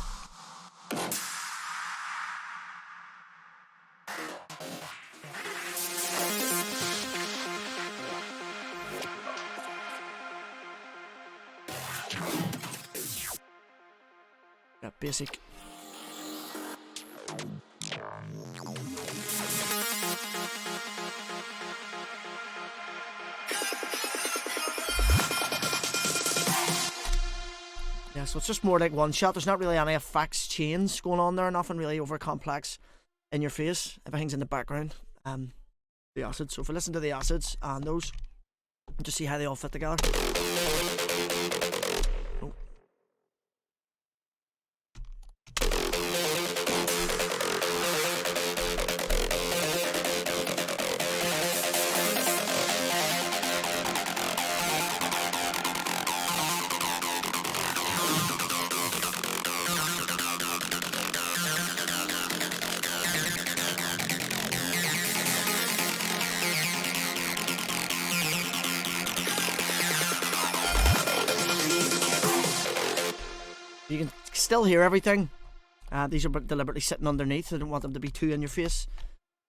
Yeah, basic. Yeah, so it's just more like one shot. There's not really any effects chains going on there. Nothing really over complex in your face. Everything's in the background. The acids. So if we listen to the acids and those, just see how they all fit together. Oh. You can still hear everything. These are deliberately sitting underneath. I don't want them to be too in your face.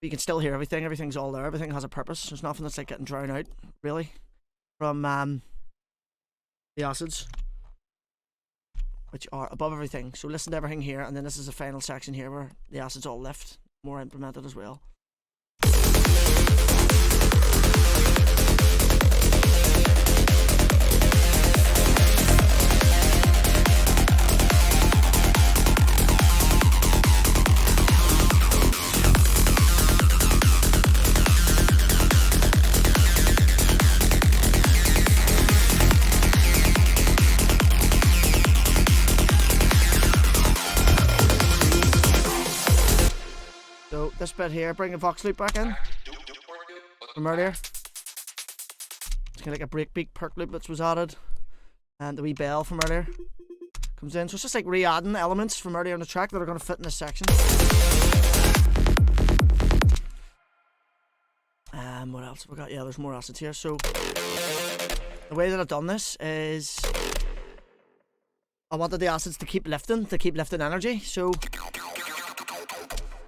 But you can still hear everything. Everything's all there. Everything has a purpose. There's nothing that's like getting drowned out, really, from the acids, which are above everything. So listen to everything here, and then this is the final section here where the acids all lift, more implemented as well. This bit here, bring the Vox loop back in from earlier. It's kind of like a breakbeat perk loop that was added, and the wee bell from earlier comes in. So it's just like re-adding elements from earlier in the track that are going to fit in this section. What else have we got? Yeah, there's more acids here. So the way that I've done this is I wanted the acids to keep lifting energy. So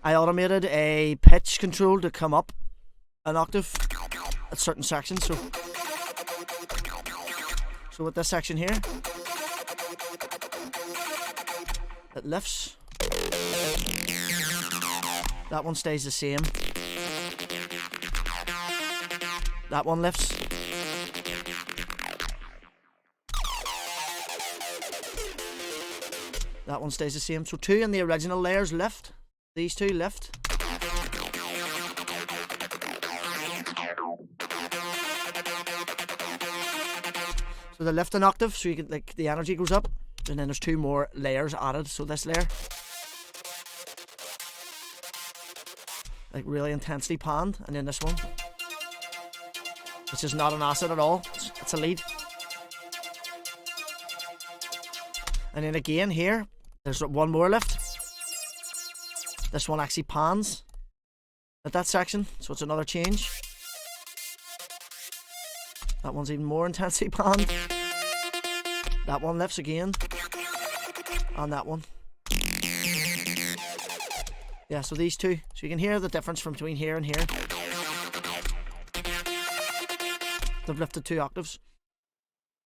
I automated a pitch control to come up an octave at certain sections. So with this section here, it lifts. That one stays the same. That one lifts. That one stays the same. So two in the original layers lift. These two lift. So they lift an octave, so you can, like, the energy goes up, and then there's two more layers added. So this layer, like really intensely panned, and then this one, which is not an acid at all, it's a lead. And then again here, there's one more lift. This one actually pans at that section, so it's another change. That one's even more intensely panned. That one lifts again. And that one. Yeah, so these two. So you can hear the difference from between here and here. They've lifted 2 octaves.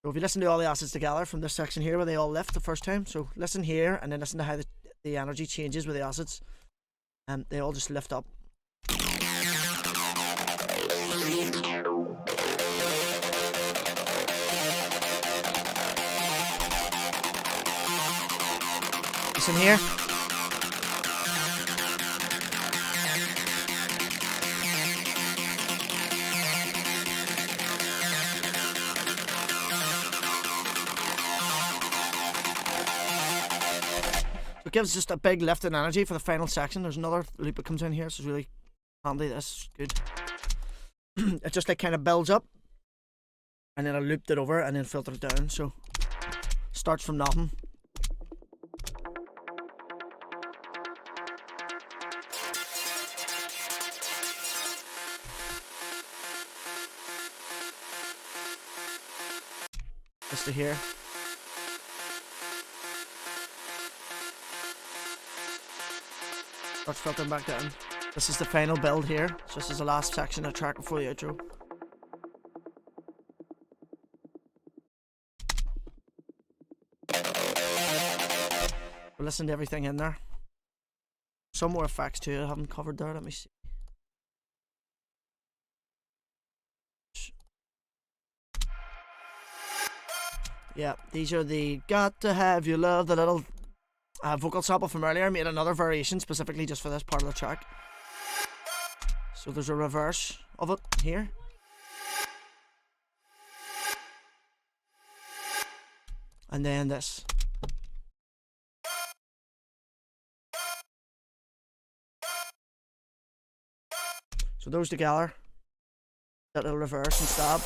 So if you listen to all the acids together from this section here where they all lift the first time, so listen here and then listen to how the energy changes with the acids. And they all just lift up. Listen here. It gives just a big lift in energy for the final section. There's another loop that comes in here, so it's really handy. This is good. It just like kind of builds up, and then I looped it over and then filtered it down. So starts from nothing. Just to here. Starts filtering back down. This is the final build here. So this is the last section of the track before the outro. We'll listen to everything in there. Some more effects too I haven't covered there. Let me see. Yeah, these are the Got to Have Your Love, the little vocal sample from earlier. I made another variation specifically just for this part of the track. So there's a reverse of it here. And then this. So those together, that little reverse and stab.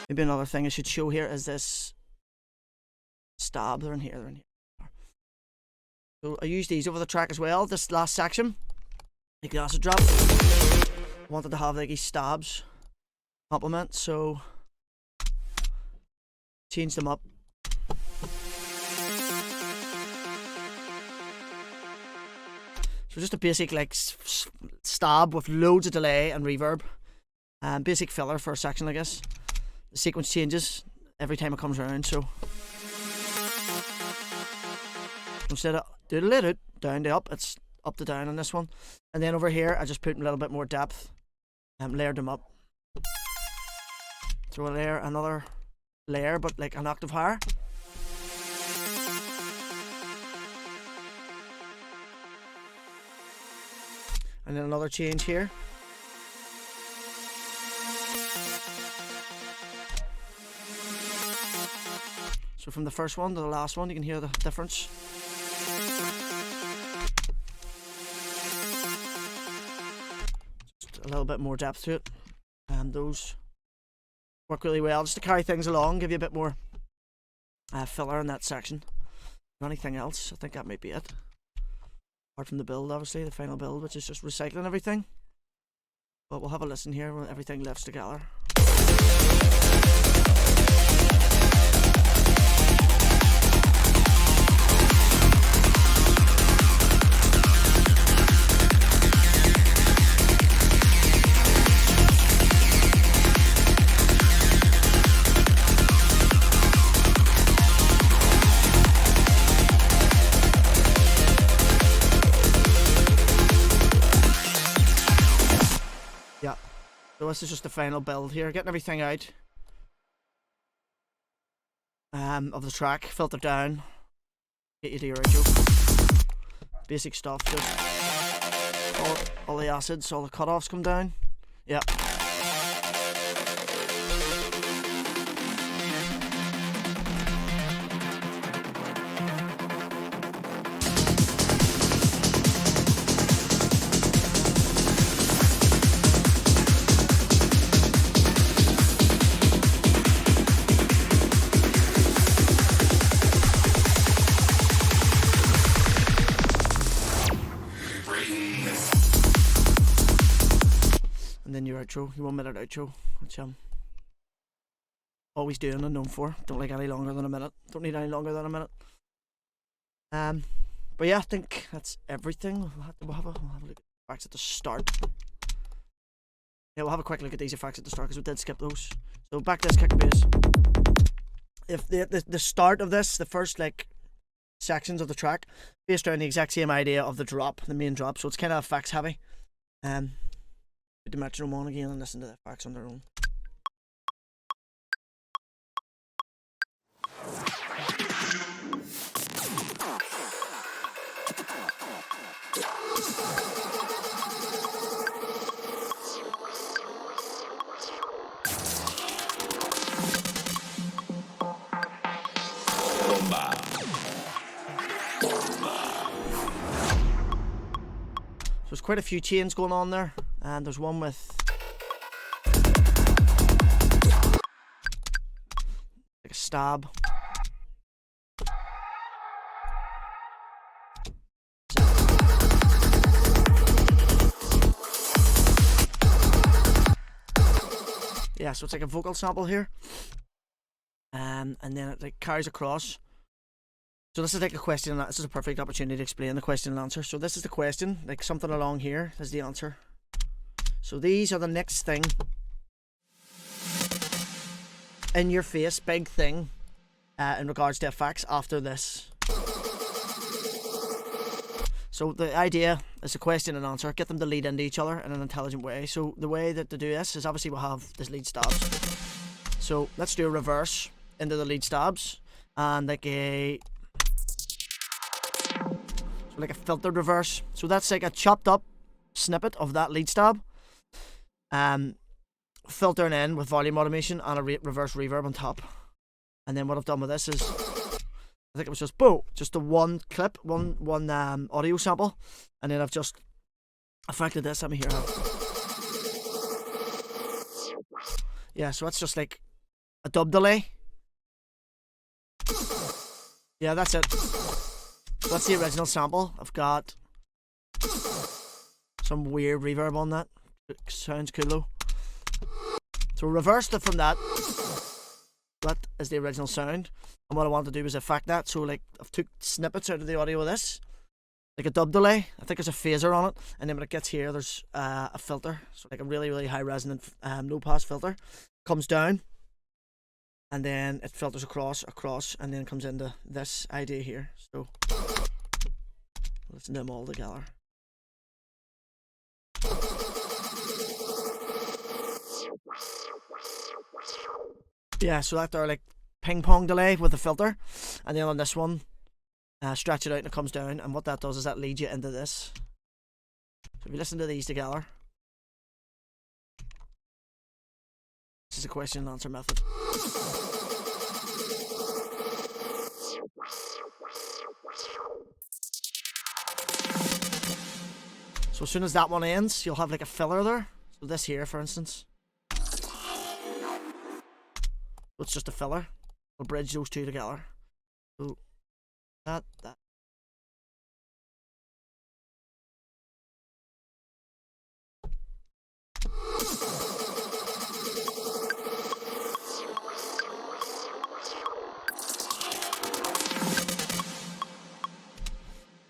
Maybe another thing I should show here is this stab. They're in here, they're in here. So I used these over the track as well, this last section. Like the acid drop. I wanted to have like these stabs complement, so changed them up. So just a basic like stab with loads of delay and reverb. Basic filler for a section like this. The sequence changes every time it comes around, so instead of doodle-it down to up, it's up to down on this one. And then over here I just put a little bit more depth and layered them up. Throw a layer, another layer, but like an octave higher. And then another change here. So from the first one to the last one, you can hear the difference. Just a little bit more depth to it. And those work really well just to carry things along, give you a bit more filler in that section. Anything else? I think that might be it. Apart from the build, obviously, the final build, which is just recycling everything. But we'll have a listen here when everything lifts together. So this is just the final build here, getting everything out of the track, filtered down, get you to your outro. Basic stuff, just all the acids, all the cut-offs come down. Yep. outro, your 1 minute outro, which I'm always doing and known for. Don't like any longer than a minute. Don't need any longer than a minute. But yeah, I think that's everything. We'll have a look at the facts at the start. Yeah, we'll have a quick look at these effects at the start because we did skip those. So back to this kick and bass. If the start of this, the first like sections of the track, based around the exact same idea of the drop, the main drop. So it's kind of effects heavy. Put the metronome on again and listen to the effects on their own. Bomba. So there's quite a few chains going on there, and there's one with like a stab. Yeah, so it's like a vocal sample here, and then it like carries across. So this is like a question. This is a perfect opportunity to explain the question and answer. So this is the question, like something along here is the answer. So these are the next thing in your face, big thing, in regards to effects after this. So the idea is a question and answer. Get them to lead into each other in an intelligent way. So the way that to do this is obviously we'll have this lead stabs. So let's do a reverse into the lead stabs and like a filtered reverse. So that's like a chopped up snippet of that lead stab. Filtering in with volume automation and a reverse reverb on top. And then what I've done with this is, I think it was just just the one clip, one audio sample, and then I've just affected this. Let me hear how. Yeah, so it's just like a dub delay. Yeah, that's it. That's the original sample. I've got some weird reverb on that. It sounds cool though. So reversed it from that. That is the original sound. And what I wanted to do was affect that. So like I've took snippets out of the audio of this. Like a dub delay. I think there's a phaser on it. And then when it gets here there's a filter. So like a really, really high resonant low pass filter. Comes down. And then it filters across, and then comes into this idea here. So listen to them all together. Yeah, so that they're like ping pong delay with the filter, and then on this one, stretch it out and it comes down. And what that does is that leads you into this. So if you listen to these together, this is a question and answer method. So as soon as that one ends, you'll have like a filler there. So this here, for instance. So it's just a filler. We'll bridge those two together. So that.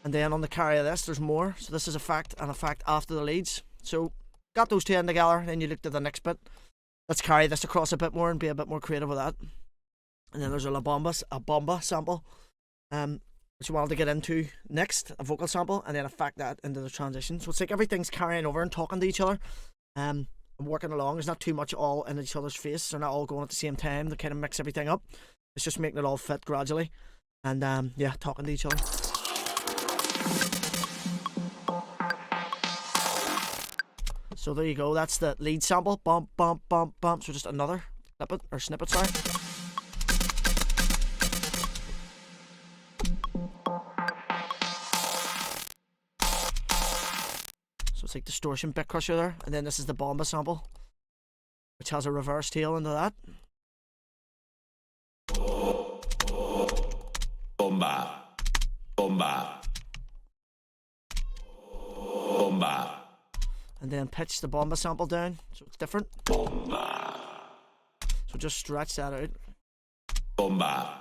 And then on the carry of this, there's more. So this is effect and effect after the leads. So got those two in together, then you look to the next bit. Let's carry this across a bit more and be a bit more creative with that. And then there's a Bomba sample, which you wanted to get into next, a vocal sample, and then effect that into the transition. So it's like everything's carrying over and talking to each other. And working along. There's not too much all in each other's face. They're not all going at the same time. They kind of mix everything up. It's just making it all fit gradually. And yeah, talking to each other. So there you go, that's the lead sample. Bump, bump, bump, bump. So just another snippet, sorry. So it's like distortion bit crusher there. And then this is the Bomba sample, which has a reverse tail into that. Bomba. Bomba. Bomba. and then pitch the Bomba sample down so it's different. Bomba. So just stretch that out. Bomba.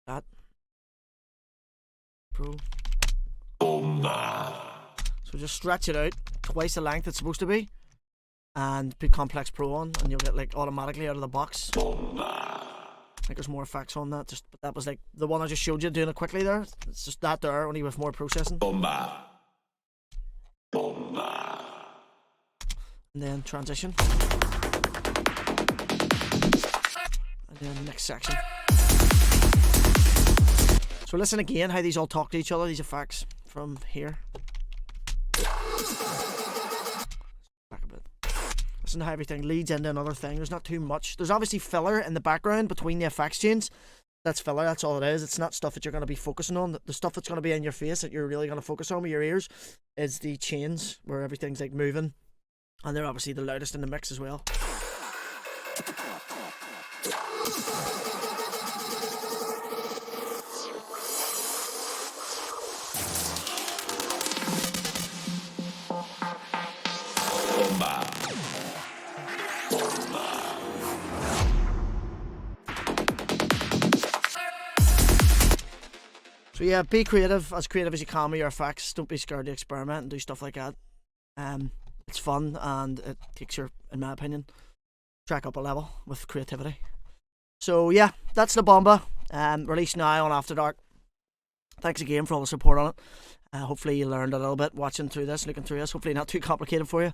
That. Pro. Bomba. So just stretch it out twice the length it's supposed to be, and put Complex Pro on, and you'll get like automatically out of the box. Bomba. I think there's more effects on that. But that was like the one I just showed you doing it quickly there. It's just that there, only with more processing. Bomba. Bomba. And then transition. And then next section. So listen again how these all talk to each other, these effects from here. Back a bit. Listen to how everything leads into another thing. There's not too much. There's obviously filler in the background between the effects chains. That's filler, that's all it is. It's not stuff that you're going to be focusing on. The stuff that's going to be in your face that you're really going to focus on with your ears is the chains where everything's like moving. And they're obviously the loudest in the mix as well. So yeah, be creative as you can with your effects. Don't be scared to experiment and do stuff like that. It's fun and it takes your, in my opinion, track up a level with creativity. So yeah, that's the Bomba, released now on Afterdark. Thanks again for all the support on it. Hopefully you learned a little bit watching through this, looking through this. Hopefully not too complicated for you.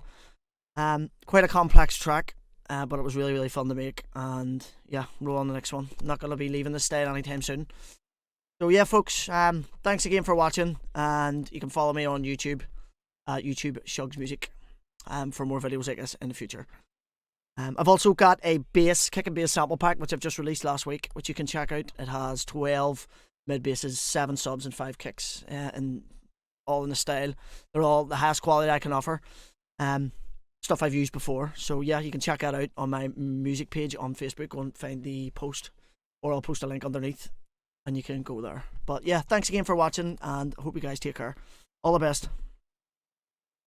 Quite a complex track, but it was really, really fun to make. And yeah, roll on the next one. I'm not going to be leaving this style anytime soon. So yeah, folks, thanks again for watching, and you can follow me on YouTube, YouTube Shugz-Music, for more videos like this in the future. I've also got a kick and bass sample pack, which I've just released last week, which you can check out. It has 12 mid basses, 7 subs, and 5 kicks, and all in the style. They're all the highest quality I can offer. Stuff I've used before. So yeah, you can check that out on my music page on Facebook. Go and find the post, or I'll post a link underneath, and you can go there. But yeah, thanks again for watching, and I hope you guys take care. All the best.